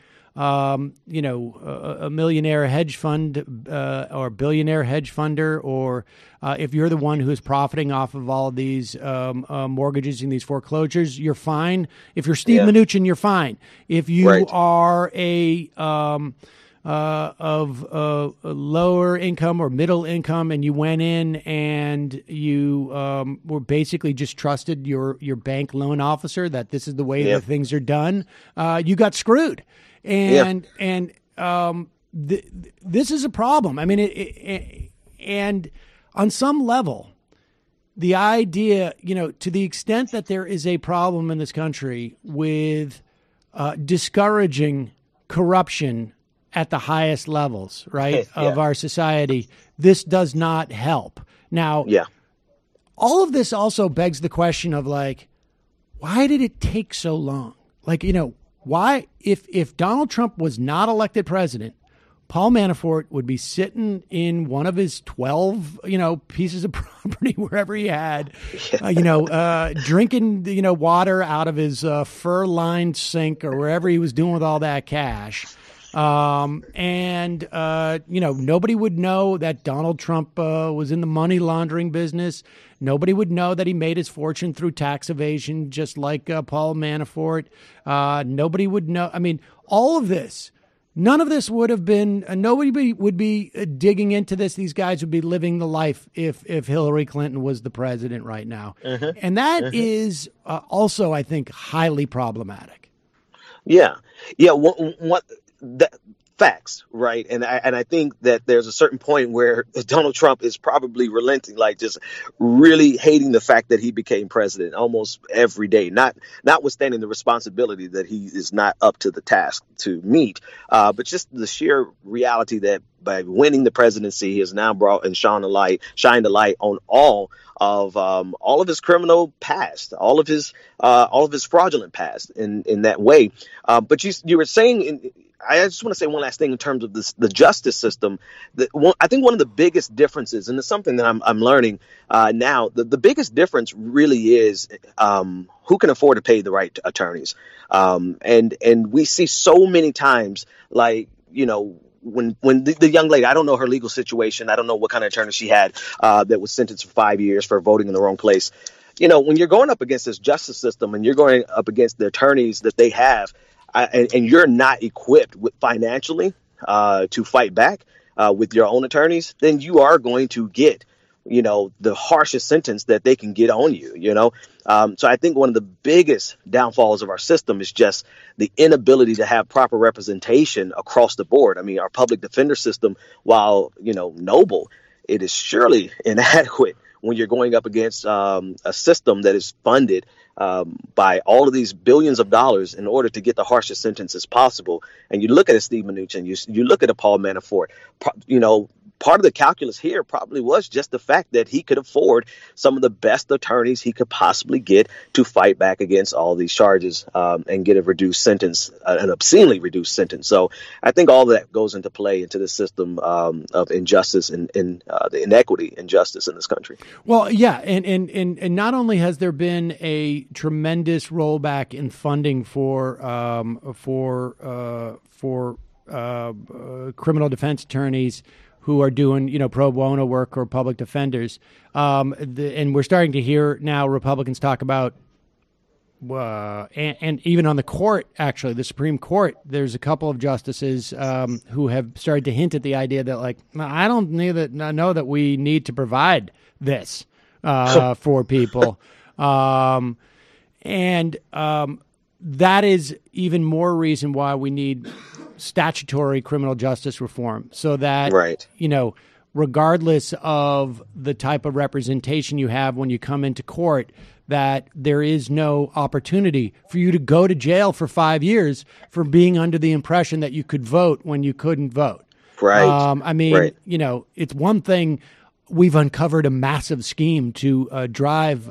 millionaire hedge fund or billionaire hedge funder, or if you're the one who's profiting off of all of these mortgages and these foreclosures, you're fine. If you're Steve Mnuchin, you're fine. If you are of lower income or middle income, and you went in and you were basically just trusted your bank loan officer that this is the way that things are done, you got screwed. And this is a problem. I mean, and on some level, the idea, to the extent that there is a problem in this country with discouraging corruption at the highest levels, right, of our society, this does not help. Now, all of this also begs the question of why did it take so long? Why, if Donald Trump was not elected president, Paul Manafort would be sitting in one of his 12, pieces of property wherever he had, drinking, water out of his fur-lined sink or wherever he was doing with all that cash. Nobody would know that Donald Trump was in the money laundering business. Nobody would know that he made his fortune through tax evasion, just like Paul Manafort. Nobody would know. I mean, all of this, none of this would have been, nobody would be digging into this. These guys would be living the life if Hillary Clinton was the president right now. And that is also, I think, highly problematic. Yeah. Facts, right? And I think that there's a certain point where Donald Trump is probably relenting, like just really hating the fact that he became president almost every day, notwithstanding the responsibility that he is not up to the task to meet, but just the sheer reality that by winning the presidency, he has now brought and shined a light on all of his criminal past, all of his fraudulent past in that way. But you were saying, I just want to say one last thing in terms of the justice system. I think one of the biggest differences, and it's something that I'm learning now, the biggest difference really is who can afford to pay the right attorneys. And we see so many times, like, when the young lady, I don't know her legal situation. I don't know what kind of attorney she had that was sentenced for 5 years for voting in the wrong place. When you're going up against this justice system and you're going up against the attorneys that they have, and you're not equipped financially to fight back with your own attorneys, then you are going to get, the harshest sentence that they can get on you, So I think one of the biggest downfalls of our system is just the inability to have proper representation across the board. I mean, our public defender system, while, noble, it is surely inadequate when you're going up against a system that is funded by all of these billions of dollars in order to get the harshest sentences possible. And you look at a Steve Mnuchin, you look at a Paul Manafort, part of the calculus here probably was just the fact that he could afford some of the best attorneys he could possibly get to fight back against all these charges and get a reduced sentence, an obscenely reduced sentence. So I think all that goes into play into the system of injustice and the inequity and justice in this country. Well, yeah. And not only has there been a tremendous rollback in funding for criminal defense attorneys who are doing, pro bono work or public defenders. And we're starting to hear now Republicans talk about, and even on the court, actually, the Supreme Court, there's a couple of justices who have started to hint at the idea that, like, I don't know that we need to provide this for people. That is even more reason why we need statutory criminal justice reform, so that, right, regardless of the type of representation you have when you come into court, that there is no opportunity for you to go to jail for 5 years for being under the impression that you could vote when you couldn't vote. Right. Right. It's one thing. We've uncovered a massive scheme to drive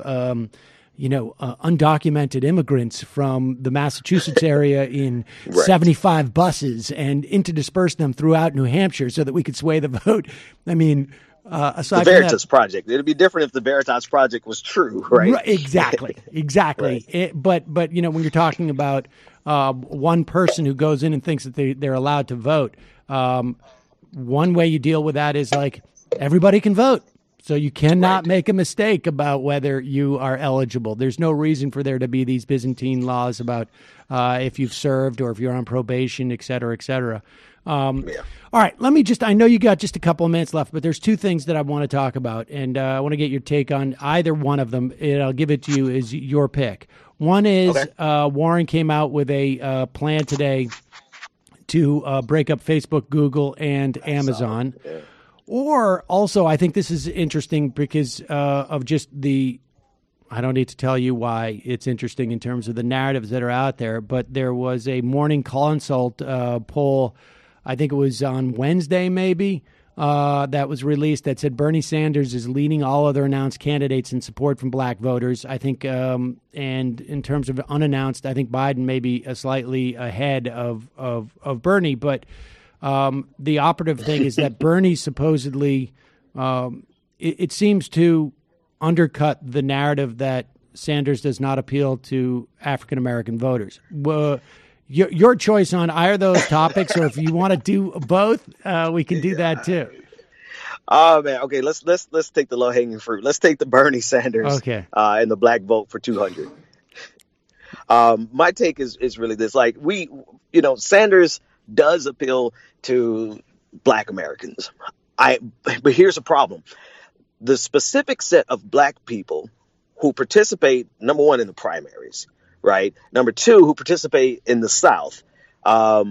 undocumented immigrants from the Massachusetts area in 75 buses and interdisperse them throughout New Hampshire so that we could sway the vote. I mean, aside the Veritas from that, Project. It'd be different if the Veritas Project was true, right? Exactly. Right. But when you're talking about one person who goes in and thinks that they're allowed to vote, one way you deal with that is, like, everybody can vote. So you cannot make a mistake about whether you are eligible. There's no reason for there to be these Byzantine laws about if you've served or if you're on probation, et cetera, et cetera. All right, I know you got just a couple of minutes left, but there's two things that I want to talk about, and I want to get your take on either one of them, and I'll give it to you as your pick. One is Warren came out with a plan today to break up Facebook, Google, and Amazon. Or also, I think this is interesting because of just I don't need to tell you why it's interesting in terms of the narratives that are out there, but there was a Morning Consult poll, I think it was on Wednesday maybe, that was released that said Bernie Sanders is leading all other announced candidates in support from black voters. I think, and in terms of unannounced, I think Biden may be slightly ahead of Bernie, but the operative thing is that Bernie supposedly, it seems to undercut the narrative that Sanders does not appeal to African-American voters. your choice on either of those topics, or if you want to do both, we can do that too. Oh man, okay. Let's take the low hanging fruit. Let's take the Bernie Sanders, and the black vote for 200. My take is really this: like Sanders does appeal to black Americans. But here's a problem: the specific set of black people who participate, number one, in the primaries, right? Number two, who participate in the South. I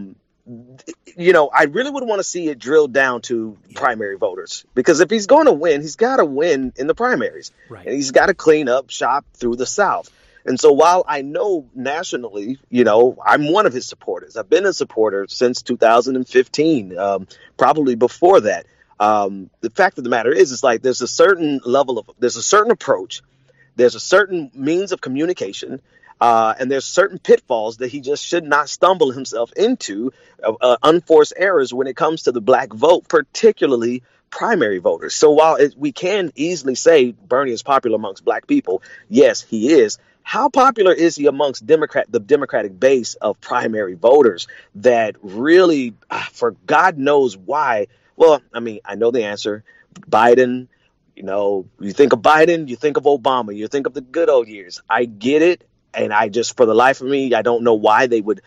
really would want to see it drilled down to primary voters, because if he's going to win, he's got to win in the primaries, right? And he's got to clean up shop through the South. And so while I know nationally, I'm one of his supporters. I've been a supporter since 2015, probably before that. The fact of the matter is, it's like there's a certain approach, there's a certain means of communication, and there's certain pitfalls that he just should not stumble himself into, unforced errors when it comes to the black vote, particularly primary voters. So while we can easily say Bernie is popular amongst black people, yes, he is. How popular is he amongst the Democratic base of primary voters that really, for God knows why? Well, I mean, I know the answer. Biden, you think of Biden, you think of Obama, you think of the good old years. I get it. And I just, for the life of me, I don't know why they would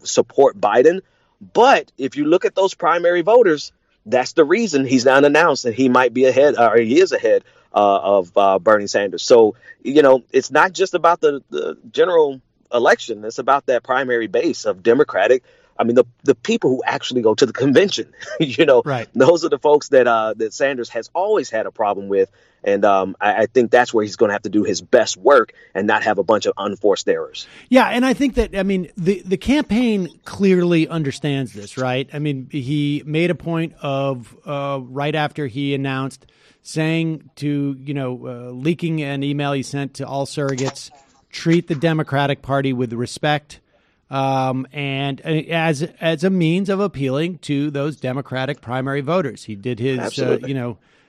support Biden. But if you look at those primary voters, that's the reason he's not announced that he might be ahead, or he is ahead of Bernie Sanders. So, it's not just about the general election. It's about that primary base of Democratic. I mean, the people who actually go to the convention, right. Those are the folks that Sanders has always had a problem with. And I think that's where he's going to have to do his best work and not have a bunch of unforced errors. Yeah, and I think that, the campaign clearly understands this, right? I mean, he made a point of, right after he announced, saying to, leaking an email he sent to all surrogates, treat the Democratic Party with respect, and as a means of appealing to those Democratic primary voters. He did his,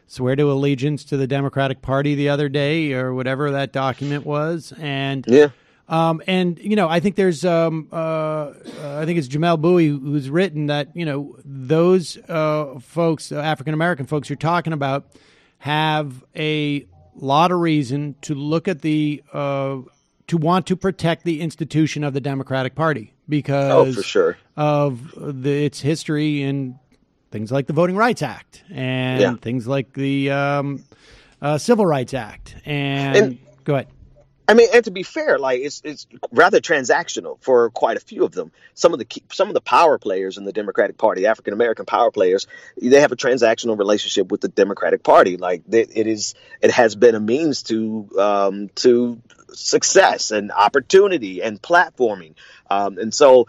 swear to allegiance to the Democratic Party the other day, or whatever that document was. And I think there's I think it's Jamel Bowie who's written that those folks, African American folks you're talking about, have a lot of reason to look at to want to protect the institution of the Democratic Party because for sure. of its history in things like the Voting Rights Act and things like the Civil Rights Act. And go ahead. I mean, and to be fair, like it's rather transactional for quite a few of them. Some of the power players in the Democratic Party, African American power players, they have a transactional relationship with the Democratic Party. Like it has been a means to success and opportunity and platforming. And so,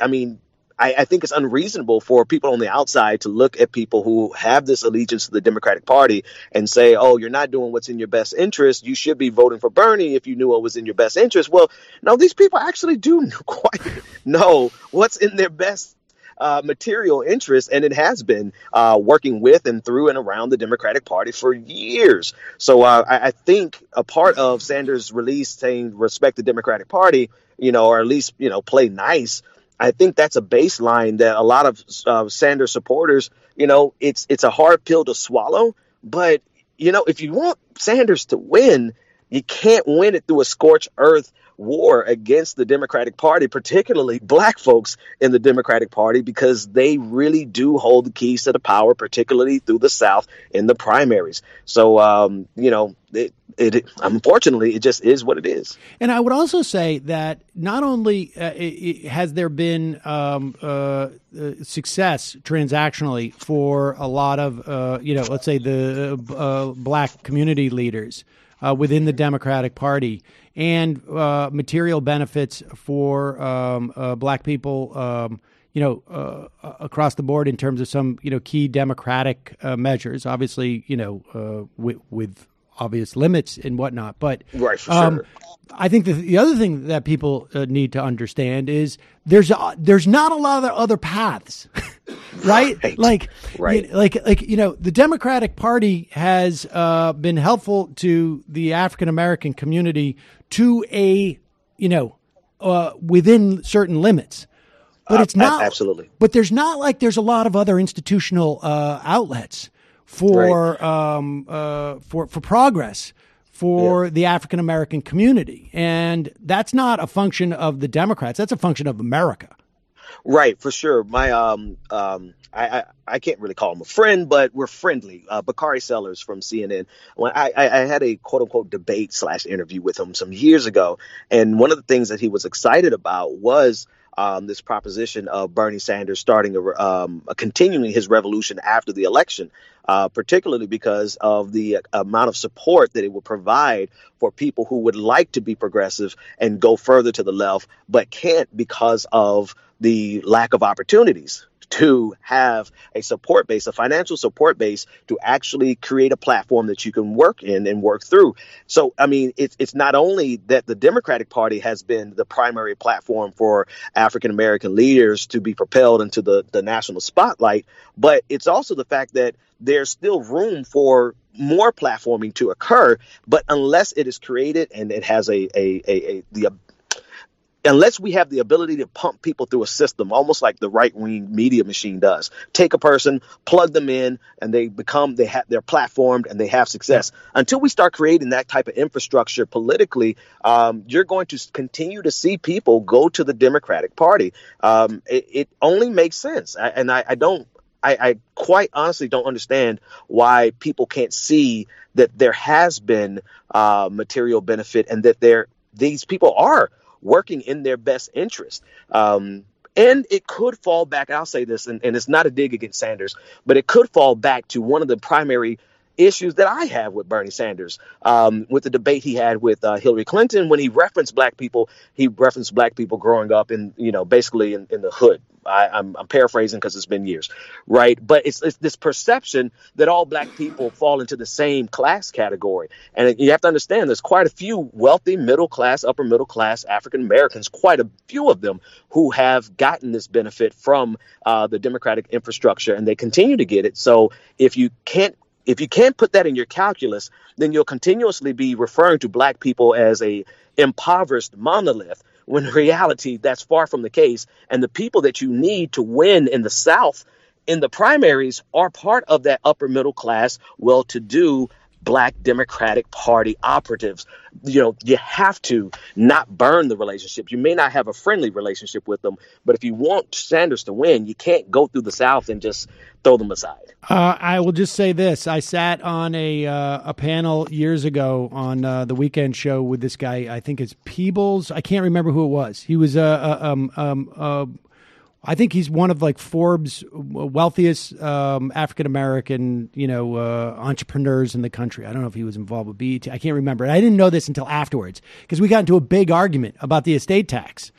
I mean, I think it's unreasonable for people on the outside to look at people who have this allegiance to the Democratic Party and say, oh, you're not doing what's in your best interest. You should be voting for Bernie if you knew what was in your best interest. Well, no, these people actually do quite know what's in their best material interest. And it has been working with and through and around the Democratic Party for years. So I think a part of Sanders' release saying respect the Democratic Party, or at least, play nice. I think that's a baseline that a lot of Sanders supporters, it's a hard pill to swallow. But, if you want Sanders to win, you can't win it through a scorched earth war against the Democratic Party, particularly black folks in the Democratic Party, because they really do hold the keys to the power, particularly through the South in the primaries. So, unfortunately, it just is what it is. And I would also say that not only has there been success transactionally for a lot of, let's say the black community leaders within the Democratic Party, and material benefits for black people, across the board in terms of some, key democratic measures, obviously, with obvious limits and whatnot. But right, for sure. I think the other thing that people need to understand is there's not a lot of other paths, right? The Democratic Party has been helpful to the African American community to a within certain limits. But it's not absolutely. But there's a lot of other institutional outlets for progress for the African American community, and that's not a function of the Democrats. That's a function of America. Right, for sure. My I can't really call him a friend, but we're friendly. Bakari Sellers from CNN. When I had a quote unquote debate / interview with him some years ago, and one of the things that he was excited about was this proposition of Bernie Sanders starting continuing his revolution after the election, particularly because of the amount of support that it would provide for people who would like to be progressive and go further to the left, but can't because of the lack of opportunities to have a support base, a financial support base to actually create a platform that you can work in and work through. So, I mean, it's not only that the Democratic Party has been the primary platform for African-American leaders to be propelled into the national spotlight, but it's also the fact that there's still room for more platforming to occur. But unless it is created and it has unless we have the ability to pump people through a system, almost like the right-wing media machine does, take a person, plug them in, and they're platformed and they have success. Until we start creating that type of infrastructure politically, you're going to continue to see people go to the Democratic Party. It only makes sense. I quite honestly don't understand why people can't see that there has been material benefit and that these people are working in their best interest. And it could fall back, I'll say this, and it's not a dig against Sanders, but it could fall back to one of the primary issues that I have with Bernie Sanders, with the debate he had with Hillary Clinton. When he referenced black people growing up in, basically in the hood. I'm paraphrasing because it's been years, right? But it's this perception that all black people fall into the same class category. And you have to understand there's quite a few wealthy, middle class, upper middle class African Americans, quite a few of them who have gotten this benefit from the Democratic infrastructure, and they continue to get it. So if you can't put that in your calculus, then you'll continuously be referring to black people as a impoverished monolith, when in reality, that's far from the case. And the people that you need to win in the South in the primaries are part of that upper middle class, well-to-do black Democratic Party operatives. You have to not burn the relationship. You may not have a friendly relationship with them, but if you want Sanders to win, you can't go through the South and just throw them aside. I will just say this. I sat on a panel years ago on the Weekend Show with this guy. I think it's Peebles. I can't remember who it was. He was I think he's one of like Forbes' wealthiest African-American, entrepreneurs in the country. I don't know if he was involved with BET. I can't remember. And I didn't know this until afterwards because we got into a big argument about the estate tax.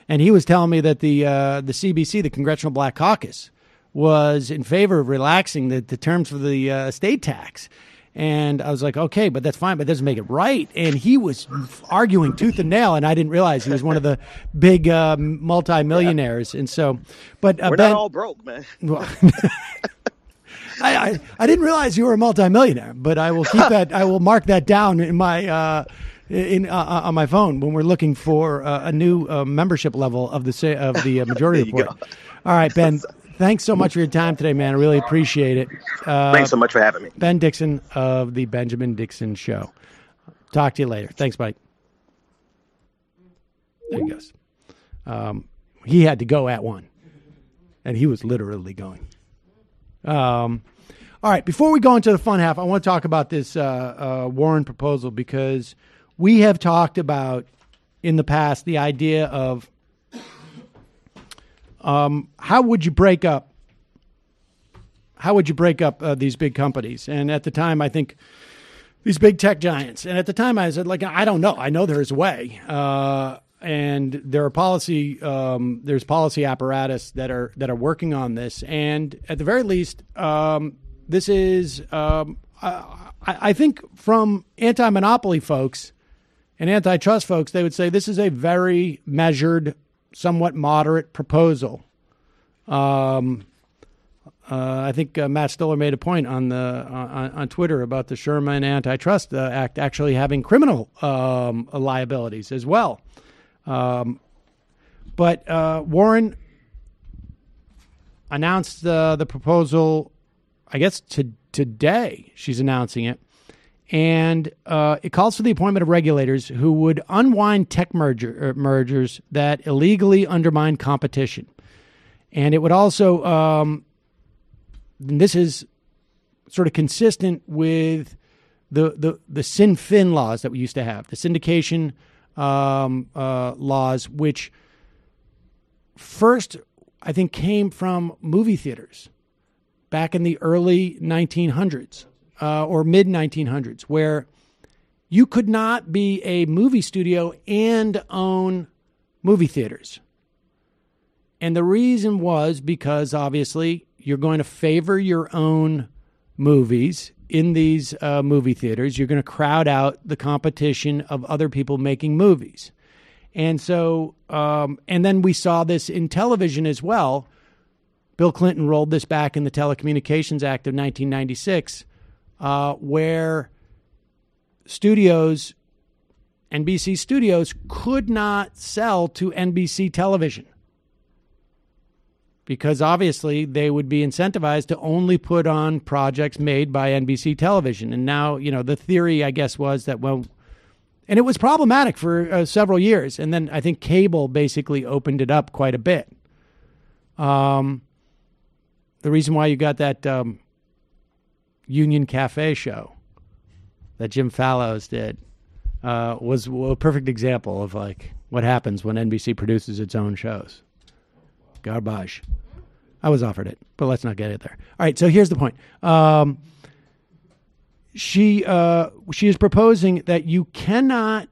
And he was telling me that the CBC, the Congressional Black Caucus, was in favor of relaxing the terms for the estate tax. And I was like, okay, but that's fine, but it doesn't make it right. And he was arguing tooth and nail, and I didn't realize he was one of the big multimillionaires. Yeah. And so, but we're not all broke, man. Well, I didn't realize you were a multimillionaire, but I will keep that. I will mark that down in my on my phone when we're looking for a new membership level of the Majority Report. All right, Ben. Thanks so much for your time today, man. I really appreciate it. Thanks so much for having me. Ben Dixon of the Benjamin Dixon Show. Talk to you later. Thanks, buddy. There he goes. He had to go at 1, and he was literally going. All right, before we go into the fun half, I want to talk about this Warren proposal because we have talked about in the past the idea of how would you break up these big companies? And at the time, I think these big tech giants. And at the time, I said, I don't know. I know there's a way. And there are there's policy apparatus that are working on this. And at the very least, this is, I think from anti-monopoly folks and antitrust folks, they would say this is a very measured, somewhat moderate proposal. I think Matt Stoller made a point on Twitter about the Sherman Antitrust Act actually having criminal liabilities as well. But Warren announced the proposal, I guess today she's announcing it. And it calls for the appointment of regulators who would unwind tech mergers that illegally undermine competition. And it would also, this is sort of consistent with the SynFin laws that we used to have, the syndication laws, which first, I think, came from movie theaters back in the early 1900s. Or mid-1900s, where you could not be a movie studio and own movie theaters. And the reason was because, obviously, you're going to favor your own movies in these movie theaters. You're going to crowd out the competition of other people making movies. And so, and then we saw this in television as well. Bill Clinton rolled this back in the Telecommunications Act of 1996, where studios, NBC studios, could not sell to NBC television because obviously they would be incentivized to only put on projects made by NBC television. And now, the theory, I guess, was that, and it was problematic for several years. And then I think cable basically opened it up quite a bit. The reason why you got that Union Cafe show that Jim Fallows did was a perfect example of what happens when NBC produces its own shows. Garbage. I was offered it, but let's not get it there. All right, so here's the point. She is proposing that you cannot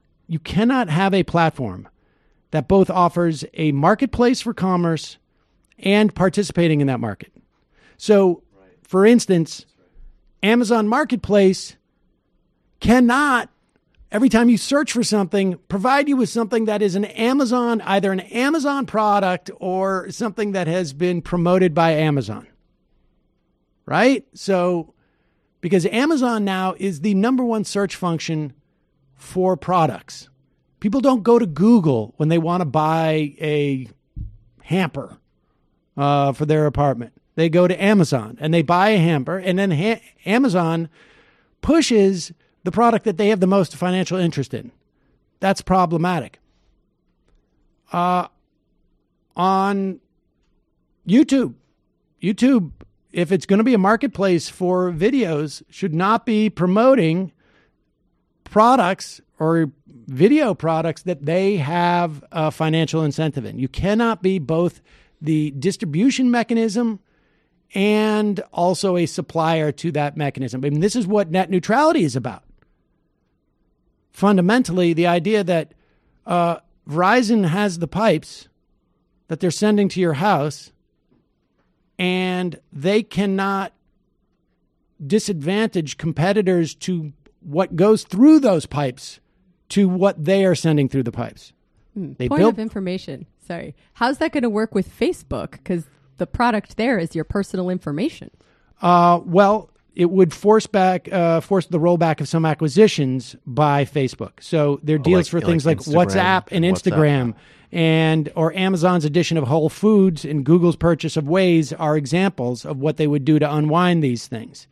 have a platform that both offers a marketplace for commerce and participating in that market. So, for instance, Amazon Marketplace cannot, every time you search for something, provide you with something that is either an Amazon product or something that has been promoted by Amazon. Right? So, because Amazon now is the number one search function for products. People don't go to Google when they want to buy a hamper for their apartment. They go to Amazon and they buy a hamper, and then Amazon pushes the product that they have the most financial interest in. That's problematic. On YouTube, if it's going to be a marketplace for videos, should not be promoting products or video products that they have a financial incentive in. You cannot be both the distribution mechanism and also a supplier to that mechanism. I mean, this is what net neutrality is about. Fundamentally, the idea that Verizon has the pipes that they're sending to your house, and they cannot disadvantage competitors to what goes through those pipes to what they are sending through the pipes. Point of information. Sorry. How's that going to work with Facebook? Because the product there is your personal information. Well, it would force the rollback of some acquisitions by Facebook. So there are deals for things like WhatsApp and Instagram, or Amazon's addition of Whole Foods and Google's purchase of Waze are examples of what they would do to unwind these things.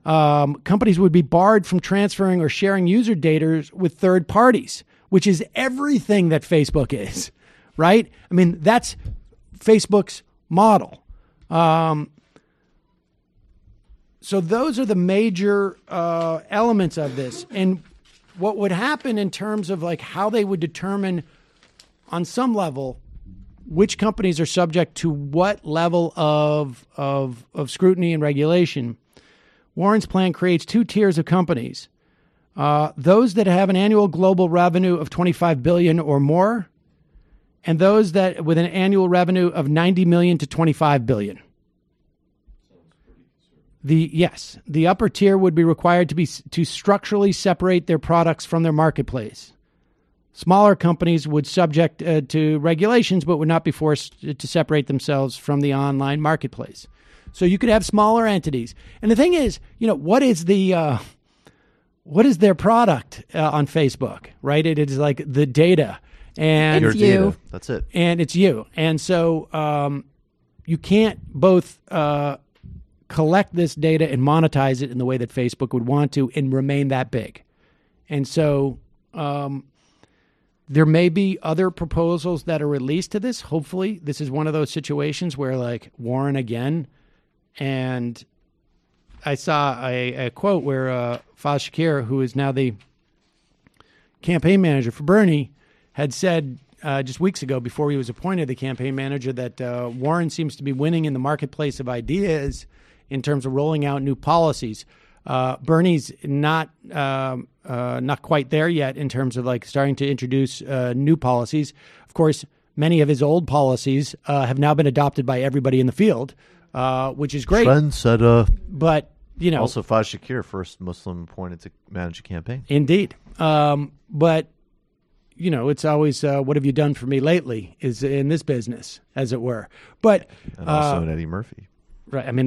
Companies would be barred from transferring or sharing user data with third parties, which is everything that Facebook is, right? I mean, that's Facebook's model. So those are the major elements of this. And what would happen in terms of how they would determine on some level which companies are subject to what level of scrutiny and regulation. Warren's plan creates two tiers of companies. Those that have an annual global revenue of $25 billion or more, and those that with an annual revenue of $90 million to $25 billion. The upper tier would be required to structurally separate their products from their marketplace. Smaller companies would subject to regulations, but would not be forced to separate themselves from the online marketplace. So you could have smaller entities. And the thing is, what is their product on Facebook, right? It is like the data. And it's you. That's it. And it's you. And so you can't both collect this data and monetize it in the way that Facebook would want to and remain that big. And so there may be other proposals that are released to this. Hopefully, this is one of those situations where, like, Warren again. And I saw a quote where Faz Shakir, who is now the campaign manager for Bernie, had said just weeks ago, before he was appointed the campaign manager, that Warren seems to be winning in the marketplace of ideas in terms of rolling out new policies. Bernie's not quite there yet in terms of like starting to introduce new policies. Of course, many of his old policies have now been adopted by everybody in the field, which is great. Trendsetter. But, you know. Also, Faz Shakir, first Muslim appointed to manage a campaign. Indeed. But, you know, it's always, what have you done for me lately is in this business, as it were. But and also in Eddie Murphy. Right. I mean,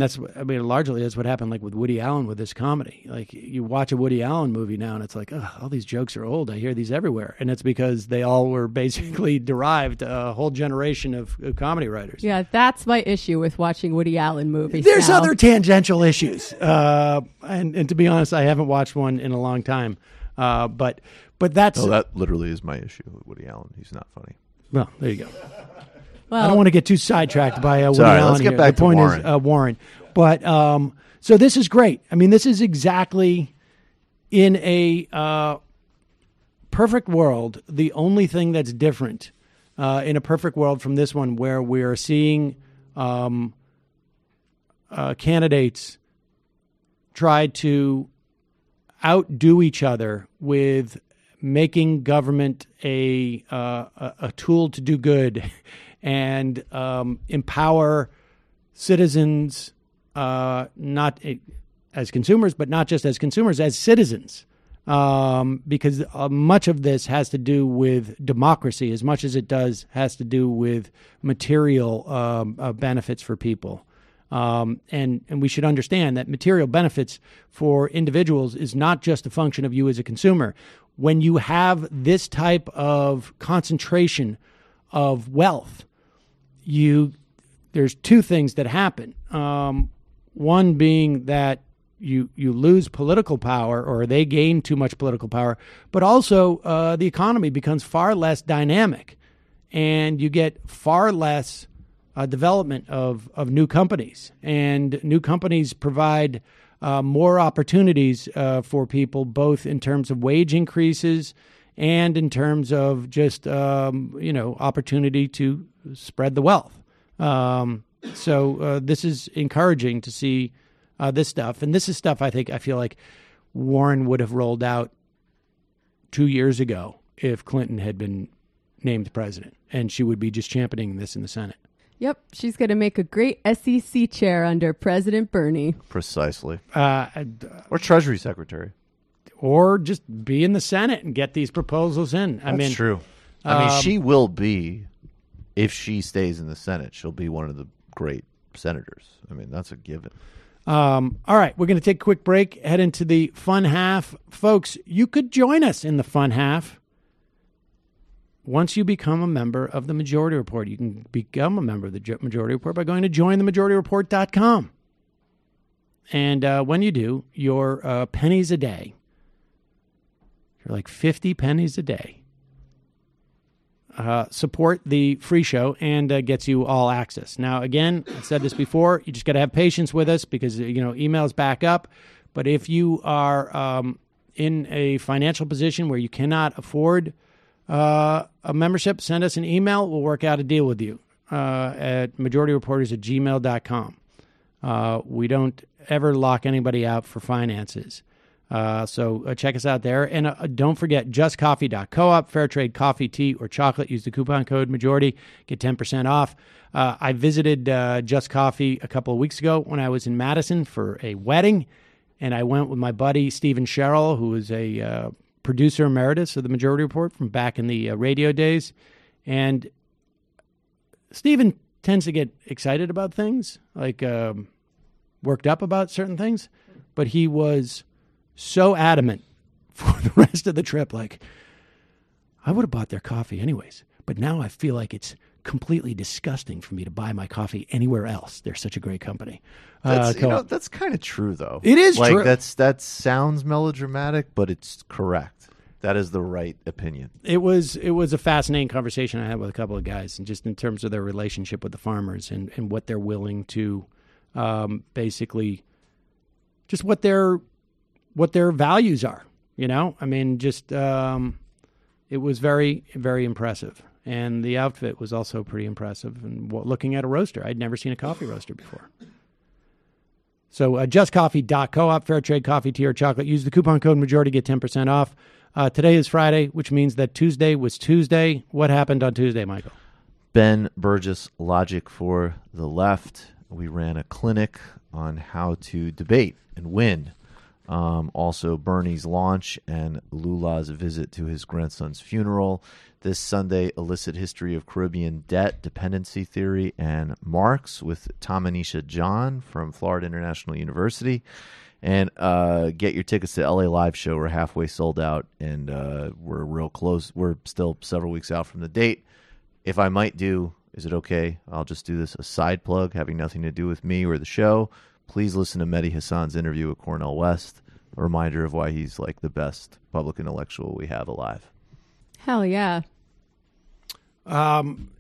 largely that's what happened, like with Woody Allen with this comedy. Like, you watch a Woody Allen movie now and it's like, oh, all these jokes are old. I hear these everywhere. And it's because they all were basically derived a whole generation of comedy writers. Yeah, that's my issue with watching Woody Allen movies. There's now. other tangential issues. And to be honest, I haven't watched one in a long time. But that's... No, that literally is my issue with Woody Allen. He's not funny. Well, there you go. Well, I don't want to get too sidetracked by Woody Sorry, Allen. let's get here. back the point to Warren. is Warren. But so this is great. I mean, this is exactly in a perfect world. The only thing that's different in a perfect world from this one, where we are seeing candidates try to outdo each other with making government a tool to do good and empower citizens, not as consumers, but not just as consumers, as citizens. Because much of this has to do with democracy as much as it has to do with material benefits for people. And we should understand that material benefits for individuals is not just a function of you as a consumer. When you have this type of concentration of wealth, there's two things that happen. One being that you lose political power, or they gain too much political power, but also the economy becomes far less dynamic, and you get far less development of new companies. And new companies provide more opportunities for people, both in terms of wage increases and in terms of just opportunity to spread the wealth. So this is encouraging to see this stuff. And this is stuff I feel like Warren would have rolled out 2 years ago if Clinton had been named president, and she would be just championing this in the Senate. Yep, she's going to make a great SEC chair under President Bernie. Precisely. Or Treasury Secretary. Or just be in the Senate and get these proposals in. That's true. I mean, she will be, if she stays in the Senate, she'll be one of the great senators. I mean, that's a given. All right, we're going to take a quick break, head into the fun half. Folks, you could join us in the fun half. Once you become a member of the Majority Report, you can become a member of the Majority Report by going to jointhemajorityreport.com. And when you do, your pennies a day, you're like 50 pennies a day, support the free show and gets you all access. Now, again, I said this before, you just got to have patience with us because, emails back up. But if you are in a financial position where you cannot afford a membership, send us an email. We'll work out a deal with you at majorityreporters@gmail.com. We don't ever lock anybody out for finances. So check us out there. And don't forget, justcoffee.coop, fair trade coffee, tea, or chocolate. Use the coupon code Majority. Get 10% off. I visited Just Coffee a couple of weeks ago when I was in Madison for a wedding. And I went with my buddy, Stephen Sherrill, who is a producer emeritus of the Majority Report from back in the radio days. And Stephen tends to get excited about things, like worked up about certain things. But he was so adamant for the rest of the trip, like, I would have bought their coffee anyways. But now I feel like it's completely disgusting for me to buy my coffee anywhere else. They're such a great company. That's kind of true, though. It is like, true. That sounds melodramatic, but it's correct. That is the right opinion. It was a fascinating conversation I had with a couple of guys, and just in terms of their relationship with the farmers and what they're willing to basically just what their values are. You know, I mean, just it was very, very impressive. And the outfit was also pretty impressive. And looking at a roaster, I'd never seen a coffee roaster before. So justcoffee.coop, fair trade coffee, tea, or chocolate. Use the coupon code majority, get 10% off. Today is Friday, which means that Tuesday was Tuesday. What happened on Tuesday, Michael? Ben Burgess, Logic for the Left. We ran a clinic on how to debate and win. Also, Bernie's launch and Lula's visit to his grandson's funeral. This Sunday, illicit history of Caribbean debt, dependency theory, and Marx with Tom and Isha John from Florida International University. And get your tickets to LA Live show. We're halfway sold out, and we're real close. We're still several weeks out from the date. If I might do, is it okay? I'll just do this, a side plug having nothing to do with me or the show. Please listen to Mehdi Hassan's interview with Cornel West. A reminder of why he's like the best public intellectual we have alive. Hell yeah.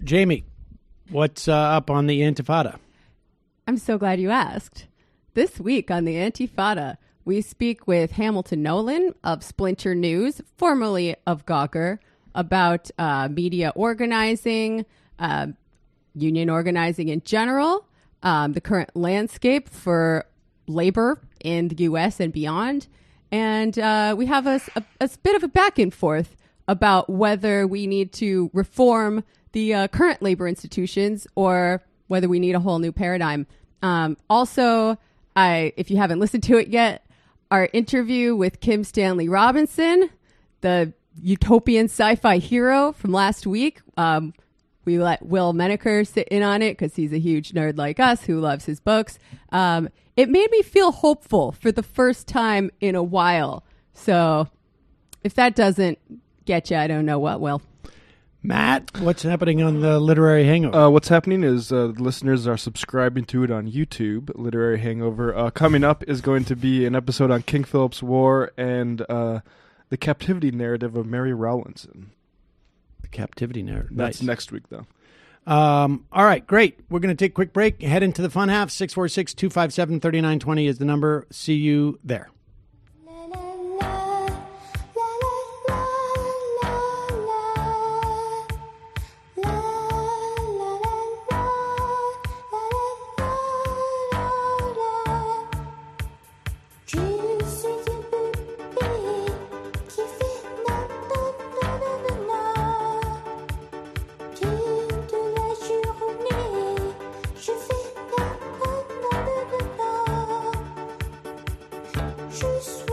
Jamie, what's up on the Intifada? I'm so glad you asked. This week on the Intifada, we speak with Hamilton Nolan of Splinter News, formerly of Gawker, about media organizing, union organizing in general, the current landscape for labor in the U.S. and beyond. And we have a bit of a back and forth about whether we need to reform the current labor institutions or whether we need a whole new paradigm. Also, if you haven't listened to it yet, our interview with Kim Stanley Robinson, the utopian sci-fi hero from last week, we let Will Menaker sit in on it because he's a huge nerd like us who loves his books. It made me feel hopeful for the first time in a while. So if that doesn't get you, I don't know what will. Matt, what's happening on the Literary Hangover? What's happening is listeners are subscribing to it on YouTube, Literary Hangover. Coming up is going to be an episode on King Philip's War and the captivity narrative of Mary Rowlandson. The captivity narrative. That's nice. Next week, though. All right, great. We're going to take a quick break. Head into the fun half. 646-257-3920 is the number. See you there. Je suis